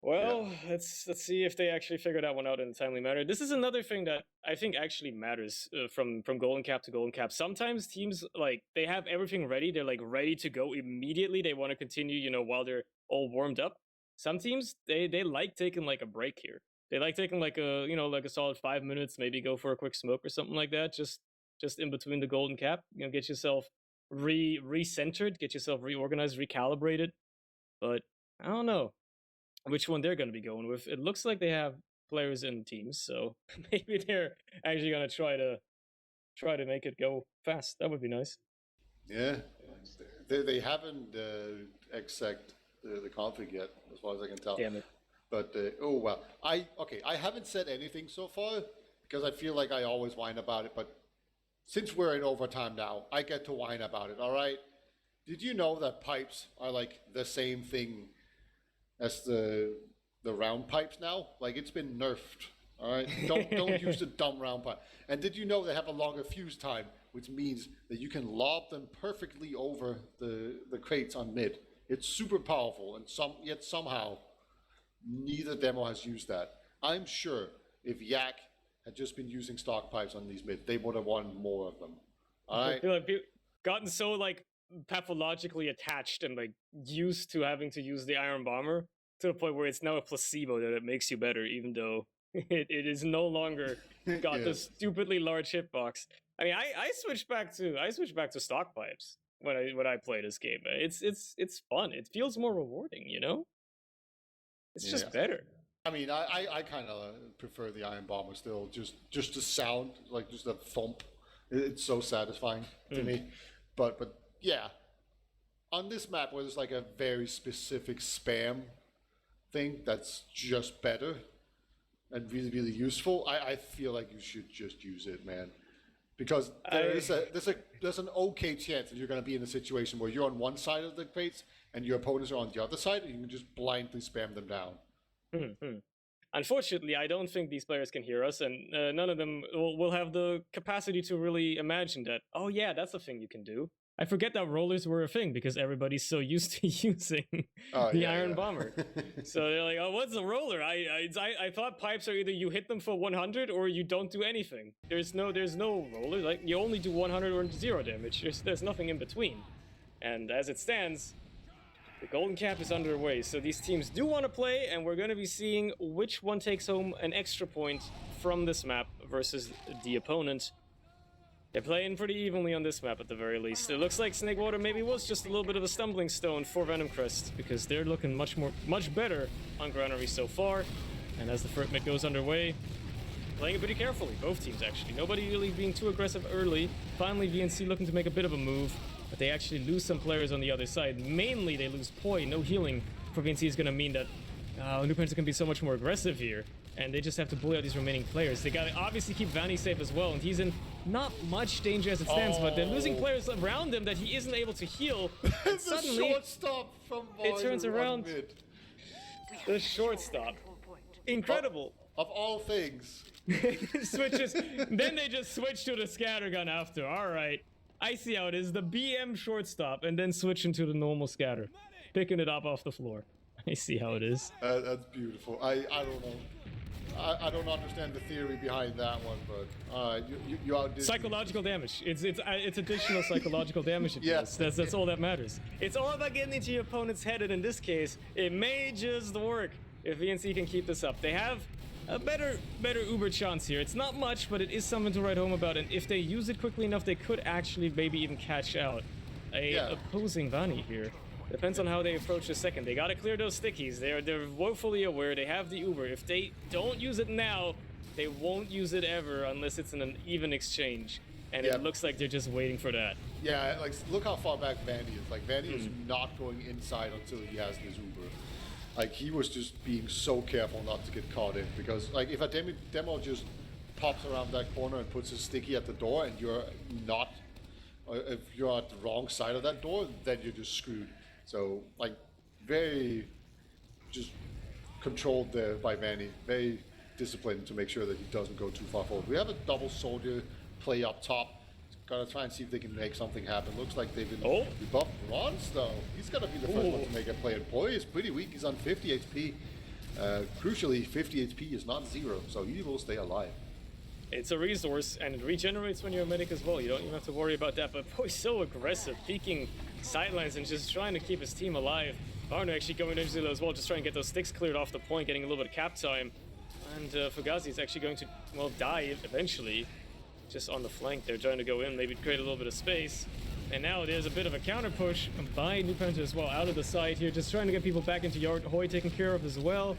Well, let's see if they actually figure that one out in a timely manner. This is another thing that I think actually matters from golden cap to golden cap. Sometimes teams, like, they have everything ready. They're, like, ready to go immediately. They want to continue, while they're all warmed up. Some teams, they like taking, like, a break here. They like taking, like, a solid 5 minutes, maybe go for a quick smoke or something like that, just in between the golden cap. Get yourself re-centered, get yourself reorganized, recalibrated. But I don't know which one they're going to be going with. It looks like they have players in teams, so maybe they're actually going to try to make it go fast. That would be nice. Yeah, they haven't exec the config yet, as far as I can tell. Damn it. But oh well, I haven't said anything so far because I feel like I always whine about it. But since we're in overtime now, I get to whine about it. All right? Did you know that pipes are like the same thing as the round pipes now? Like it's been nerfed. All right, don't use the dumb round pipe. And did you know they have a longer fuse time, which means that you can lob them perfectly over the crates on mid. It's super powerful, and yet somehow neither demo has used that. I'm sure if Yak had just been using stock pipes on these mid, they would have won more of them. All right, gotten so like pathologically attached and like used to having to use the iron bomber to the point where it's now a placebo that it makes you better, even though it is no longer got the stupidly large hitbox. I mean, I switched back to stock pipes when I play this game. It's fun. It feels more rewarding, It's just better. I mean, I kind of prefer the iron bomber still. Just the sound, like just the thump. It's so satisfying to me. But yeah, on this map where there's like a very specific spam thing that's just better and really, really useful, I feel like you should just use it, man. Because there's an okay chance that you're going to be in a situation where you're on one side of the crates and your opponents are on the other side, and you can just blindly spam them down. Unfortunately, I don't think these players can hear us, and none of them will have the capacity to really imagine that, oh yeah, that's a thing you can do. I forget that rollers were a thing because everybody's so used to using the Iron Bomber. So they're like, oh, what's a roller? I thought pipes are either you hit them for 100 or you don't do anything. There's no roller. Like, you only do 100 or 0 damage. There's nothing in between. And as it stands, the Golden Cap is underway. So these teams do want to play, and we're going to be seeing which one takes home an extra point from this map versus the opponent. They're playing pretty evenly on this map at the very least. It looks like Snakewater maybe was just a little bit of a stumbling stone for Venomcrest, because they're looking much better on Granary so far. And as the first mid goes underway, playing it pretty carefully, both teams actually. Nobody really being too aggressive early. Finally, VNC looking to make a bit of a move, but they actually lose some players on the other side. Mainly, they lose Poi. No healing for VNC is going to mean that NOOBPANZER can be so much more aggressive here. And they just have to bully out these remaining players. They gotta obviously keep Vanny safe as well, and he's in not much danger as it stands, but they're losing players around him that he isn't able to heal. And suddenly, short stop from it turns around. The shortstop. Incredible. Of all things. Switches. Then they just switch to the scattergun after. Alright. I see how it is. The BM shortstop, and then switch into the normal scatter. Picking it up off the floor. I see how it is. That's beautiful. I don't know. I don't understand the theory behind that one, but you outdid psychological damage. It's additional psychological damage. That's all that matters. It's all about getting into your opponent's head, and in this case, it may just work if VNC can keep this up. They have a better Uber chance here. It's not much, but it is something to write home about. And if they use it quickly enough, they could actually maybe even catch out a opposing Vanny here. Depends on how they approach the second. They gotta clear those stickies. They're woefully aware. They have the Uber. If they don't use it now, they won't use it ever unless it's in an even exchange. And it looks like they're just waiting for that. Yeah, like look how far back Vanny is. Like Vanny is not going inside until he has his Uber. Like he was just being so careful not to get caught in, because like if a demo just pops around that corner and puts his sticky at the door and you're not, if you're at the wrong side of that door, then you're just screwed. So, like, very just controlled there by Vanny. Very disciplined to make sure that he doesn't go too far forward. We have a double soldier play up top. Gotta try and see if they can make something happen. Looks like they've been debuffed. Rons, though. He's gonna be the first one to make a play. And Boy is pretty weak. He's on 50 HP. Crucially, 50 HP is not 0, so he will stay alive. It's a resource, and it regenerates when you're a medic as well. You don't even have to worry about that. But Boy's so aggressive, peeking sidelines and just trying to keep his team alive. Barno actually going into Zilla as well, just trying to get those sticks cleared off the point, getting a little bit of cap time. And Fugazi is actually going to, well, die eventually. Just on the flank, they're trying to go in, maybe create a little bit of space. And now there's a bit of a counter push by NOOBPANZER as well, out of the side here, just trying to get people back into yard. Hoy taken care of as well.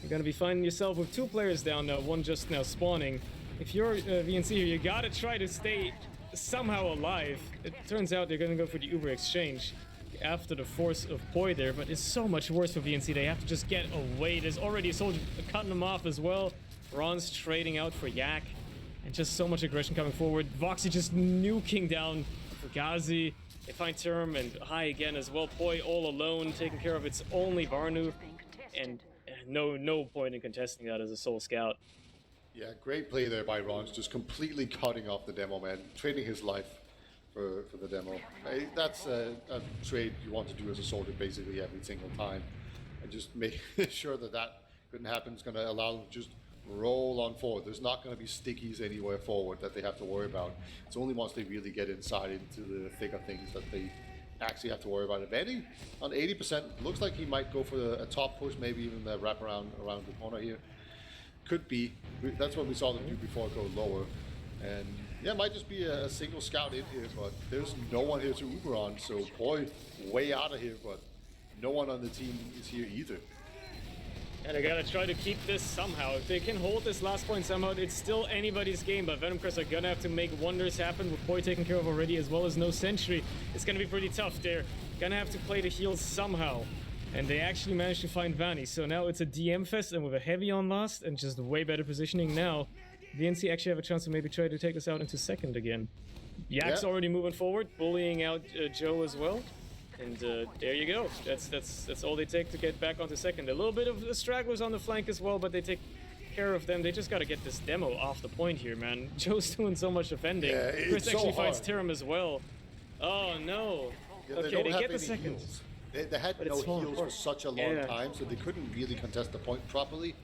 You're going to be finding yourself with 2 players down now, one just now spawning. If you're VNC here, you gotta try to stay somehow alive. It turns out they're gonna go for the Uber exchange after the force of Poi there, but it's so much worse for VNC. They have to just get away. There's already a soldier cutting them off as well. Ron's trading out for Yak, and just so much aggression coming forward. Voxy just nuking down Fugazi. They find Term and High again as well. Poi all alone, taking care of its only Varnu, and no point in contesting that as a sole scout. Yeah, great play there by Rons, just completely cutting off the demo man, trading his life for the demo. That's a trade you want to do as a soldier basically every single time. And just make sure that that couldn't happen. It's going to allow them to just roll on forward. There's not going to be stickies anywhere forward that they have to worry about. It's only once they really get inside into the thick of things that they actually have to worry about it. Vanny on 80%, looks like he might go for a top push, maybe even the wrap around the corner here. Could be. That's what we saw them do before go lower. And yeah, it might just be a single scout in here, but there's no one here to Uber on, so Poi way out of here, but no one on the team is here either. And they gotta try to keep this somehow. If they can hold this last point somehow, it's still anybody's game, but Venomcrest are gonna have to make wonders happen with Poi taken care of already, as well as no sentry. It's gonna be pretty tough there. Gonna have to play the heals somehow. And they actually managed to find Vanny. So now it's a DM fest, and with a heavy on last and just way better positioning now, VNC actually have a chance to maybe try to take this out into second again. Yak's already moving forward, bullying out Joe as well. And there you go. That's all they take to get back onto second. A little bit of stragglers on the flank as well, but they take care of them. They just got to get this demo off the point here, man. Joe's doing so much defending. Yeah, Chris actually so finds Tiram as well. Oh no. Yeah, okay, they get the second. Heals. They had no heals for such a long time, so they couldn't really contest the point properly.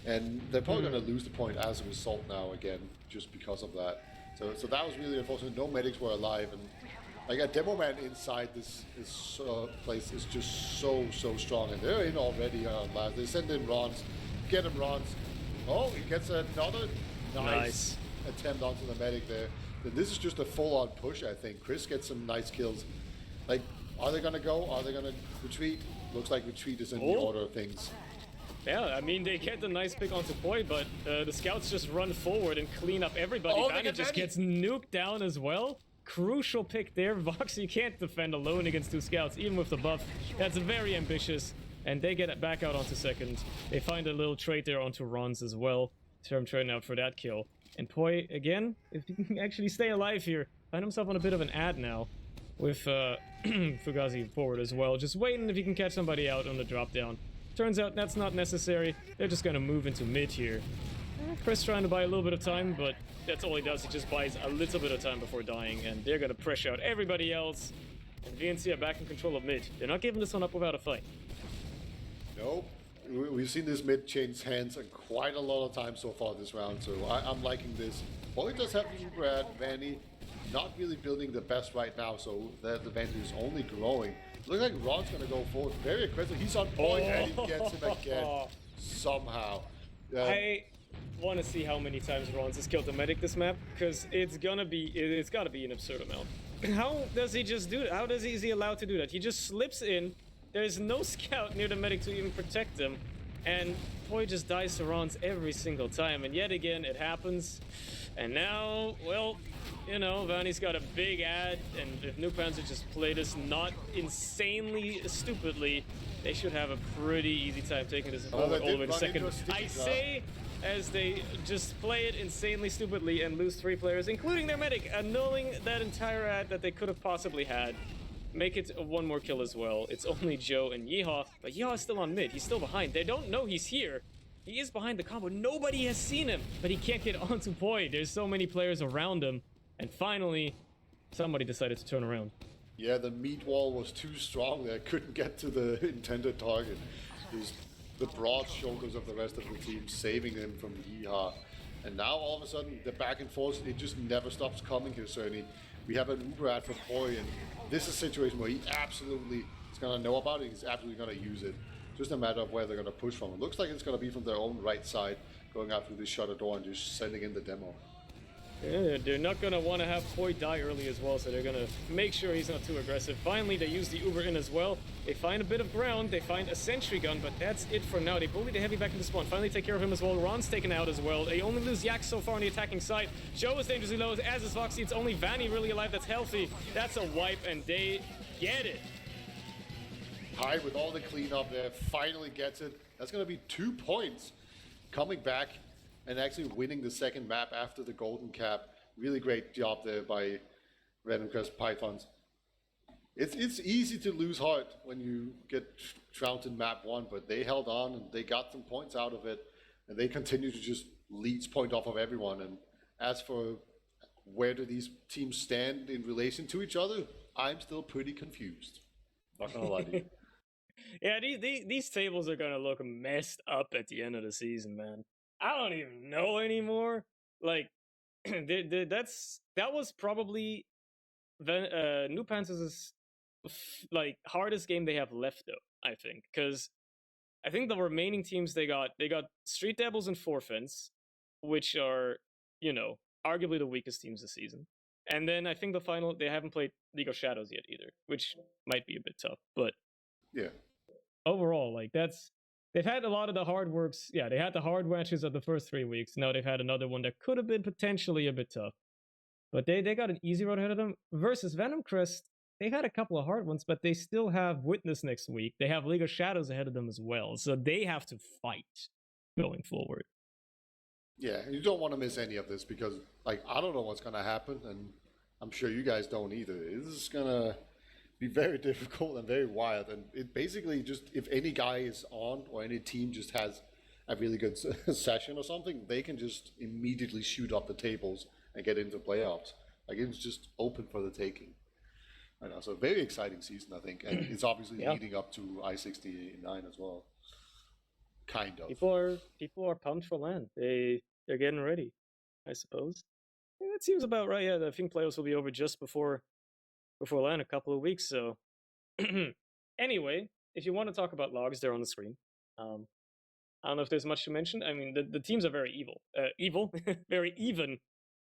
And they're probably going to lose the point as a result now again, just because of that. So that was really unfortunate. No medics were alive, and like a demo man inside this place is just so strong, and they're in already on last. They send in Rons, get him Rons. Oh, he gets another nice attempt onto the medic there. And this is just a full-on push, I think. Chris gets some nice kills. Like, are they gonna go? Are they gonna retreat? Looks like retreat is in the order of things. Yeah, I mean, they get the nice pick onto Poi, but the scouts just run forward and clean up everybody. Vanny just gets nuked down as well. Crucial pick there. Vox, you can't defend alone against two scouts, even with the buff. That's very ambitious. And they get it back out onto second. They find a little trade there onto Rons as well. Term trading out for that kill. And Poi, again, if he can actually stay alive here, find himself on a bit of an ad now. With Fugazi forward as well. Just waiting if he can catch somebody out on the drop down. Turns out that's not necessary. They're just going to move into mid here. Chris trying to buy a little bit of time, but that's all he does. He just buys a little bit of time before dying, and they're going to pressure out everybody else. And VNC are back in control of mid. They're not giving this one up without a fight. Nope. We've seen this mid change hands quite a lot of times so far this round, so I'm liking this. Poi does have Brad, Vanny, not really building the best right now, so that advantage is only growing. Looks like Ron's going to go forward very aggressive. He's on point and he gets him again somehow. I want to see how many times Ron's has killed the medic this map, because it's got to be an absurd amount. How does he just do that? How is he allowed to do that? He just slips in. There's no scout near the medic to even protect him, and Poi just dies to Rons every single time, and yet again it happens. And now, well, you know, Vanny's got a big ad, and if NOOBPANZER just play this not insanely stupidly, they should have a pretty easy time taking this forward all the way to second. I say, as they just play it insanely stupidly and lose 3 players, including their medic, annulling that entire ad that they could have possibly had. Make it a 1 more kill as well. It's only Joe and Yeehaw, but Yeehaw is still on mid. He's still behind. They don't know he's here. He is behind the combo. Nobody has seen him, but he can't get onto Poi. There's so many players around him. And finally, somebody decided to turn around. Yeah, the meat wall was too strong there. Couldn't get to the intended target. There's the broad shoulders of the rest of the team saving him from Yeehaw. And now all of a sudden, the back and forth, it just never stops coming here, Surny. We have an Uber ad for Poi, and this is a situation where he absolutely is going to know about it. He's absolutely going to use it. Just a matter of where they're going to push from. It looks like it's going to be from their own right side, going out through this shutter door and just sending in the demo. Yeah, they're not going to want to have Poi die early as well, so they're going to make sure he's not too aggressive. Finally, they use the Uber in as well. They find a bit of ground. They find a sentry gun, but that's it for now. They bully the heavy back into spawn. Finally take care of him as well. Ron's taken out as well. They only lose Yak so far on the attacking side. Joe is dangerously low, as is Foxy. It's only Vanny really alive that's healthy. That's a wipe, and they get it. Hyde with all the cleanup there, finally gets it. That's going to be 2 points. Coming back and actually winning the second map after the golden cap. Really great job there by Venomcrest Pythons. It's easy to lose heart when you get trounced in map 1, but they held on and they got some points out of it, and they continue to just leech point off of everyone. And as for where do these teams stand in relation to each other, I'm still pretty confused. Not gonna lie to you. Yeah, these tables are gonna look messed up at the end of the season, man. I don't even know anymore. Like, that was probably NOOBPANZER's like hardest game they have left, though. I think, because I think the remaining teams they got Street Devils and Forfence, which are, you know, arguably the weakest teams this season. And then I think the final, they haven't played League of Shadows yet either, which might be a bit tough. But yeah, overall, like, they've had a lot of the hard works. Yeah, they had the hard matches of the first 3 weeks. Now they've had another one that could have been potentially a bit tough. But they got an easy road ahead of them versus Venomcrest. they had a couple of hard ones, but they still have Witness next week. They have League of Shadows ahead of them as well, so they have to fight going forward. Yeah, you don't want to miss any of this because, like, I don't know what's going to happen, and I'm sure you guys don't either. This is going to be very difficult and very wild. And it basically just, if any guy is on or any team just has a really good session or something, they can just immediately shoot up the tables and get into playoffs. Like, it's just open for the taking. I know, so very exciting season, I think, and it's obviously leading up to I-69 as well. Kind of. People are pumped for LAN. They're getting ready, I suppose. Yeah, that seems about right. Yeah, I think playoffs will be over just before LAN, a couple of weeks. So, anyway, if you want to talk about logs, they're on the screen. I don't know if there's much to mention. I mean, the teams are very evil, very even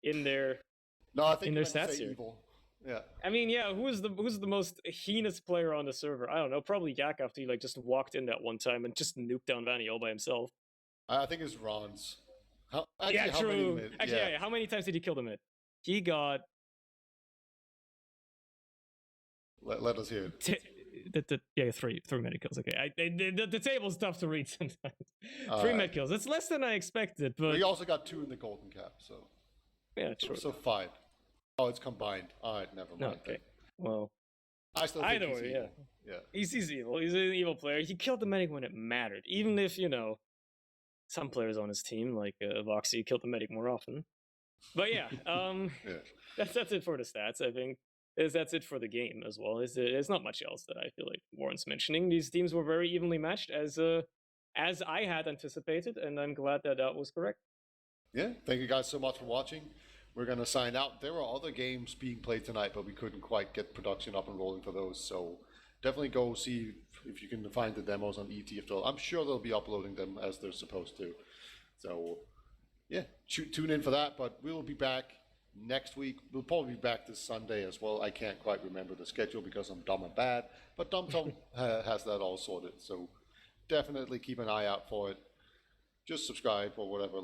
in their I think in their stats here. Evil. Yeah. I mean, yeah. Who's the most heinous player on the server? I don't know. Probably Yak after he like just walked in that one time and just nuked down Vanny all by himself. I think it's Ron's. True. How many times did he kill the mid? He got. Let us hear it. Three med kills. Okay, the table's tough to read sometimes. Three med kills. It's less than I expected, but he also got 2 in the golden cap. So yeah, true. So 5. Oh, it's combined. All right, never mind. Okay. Well, I still think he's evil. Yeah. He's evil. He's an evil player. He killed the medic when it mattered, even if some players on his team like Voxy killed the medic more often. But yeah, that's it for the stats. I think that's it for the game as well. There's not much else that I feel like warrants mentioning. These teams were very evenly matched as I had anticipated, and I'm glad that was correct. Yeah, thank you guys so much for watching. We're going to sign out. There were other games being played tonight, but we couldn't quite get production up and rolling for those. So definitely go see if you can find the demos on ETF2L. I'm sure they'll be uploading them as they're supposed to. So yeah, tune in for that. But we'll be back next week. We'll probably be back this Sunday as well. I can't quite remember the schedule because I'm dumb and bad. But Tom has that all sorted. So definitely keep an eye out for it. Just subscribe or whatever,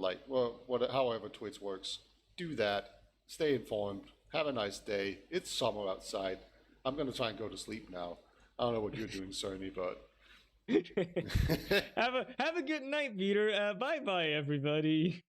however Twitch works. Do that. Stay informed. Have a nice day. It's summer outside. I'm going to try and go to sleep now. I don't know what you're doing, Surny, but... have a good night, Peter. Bye-bye, everybody.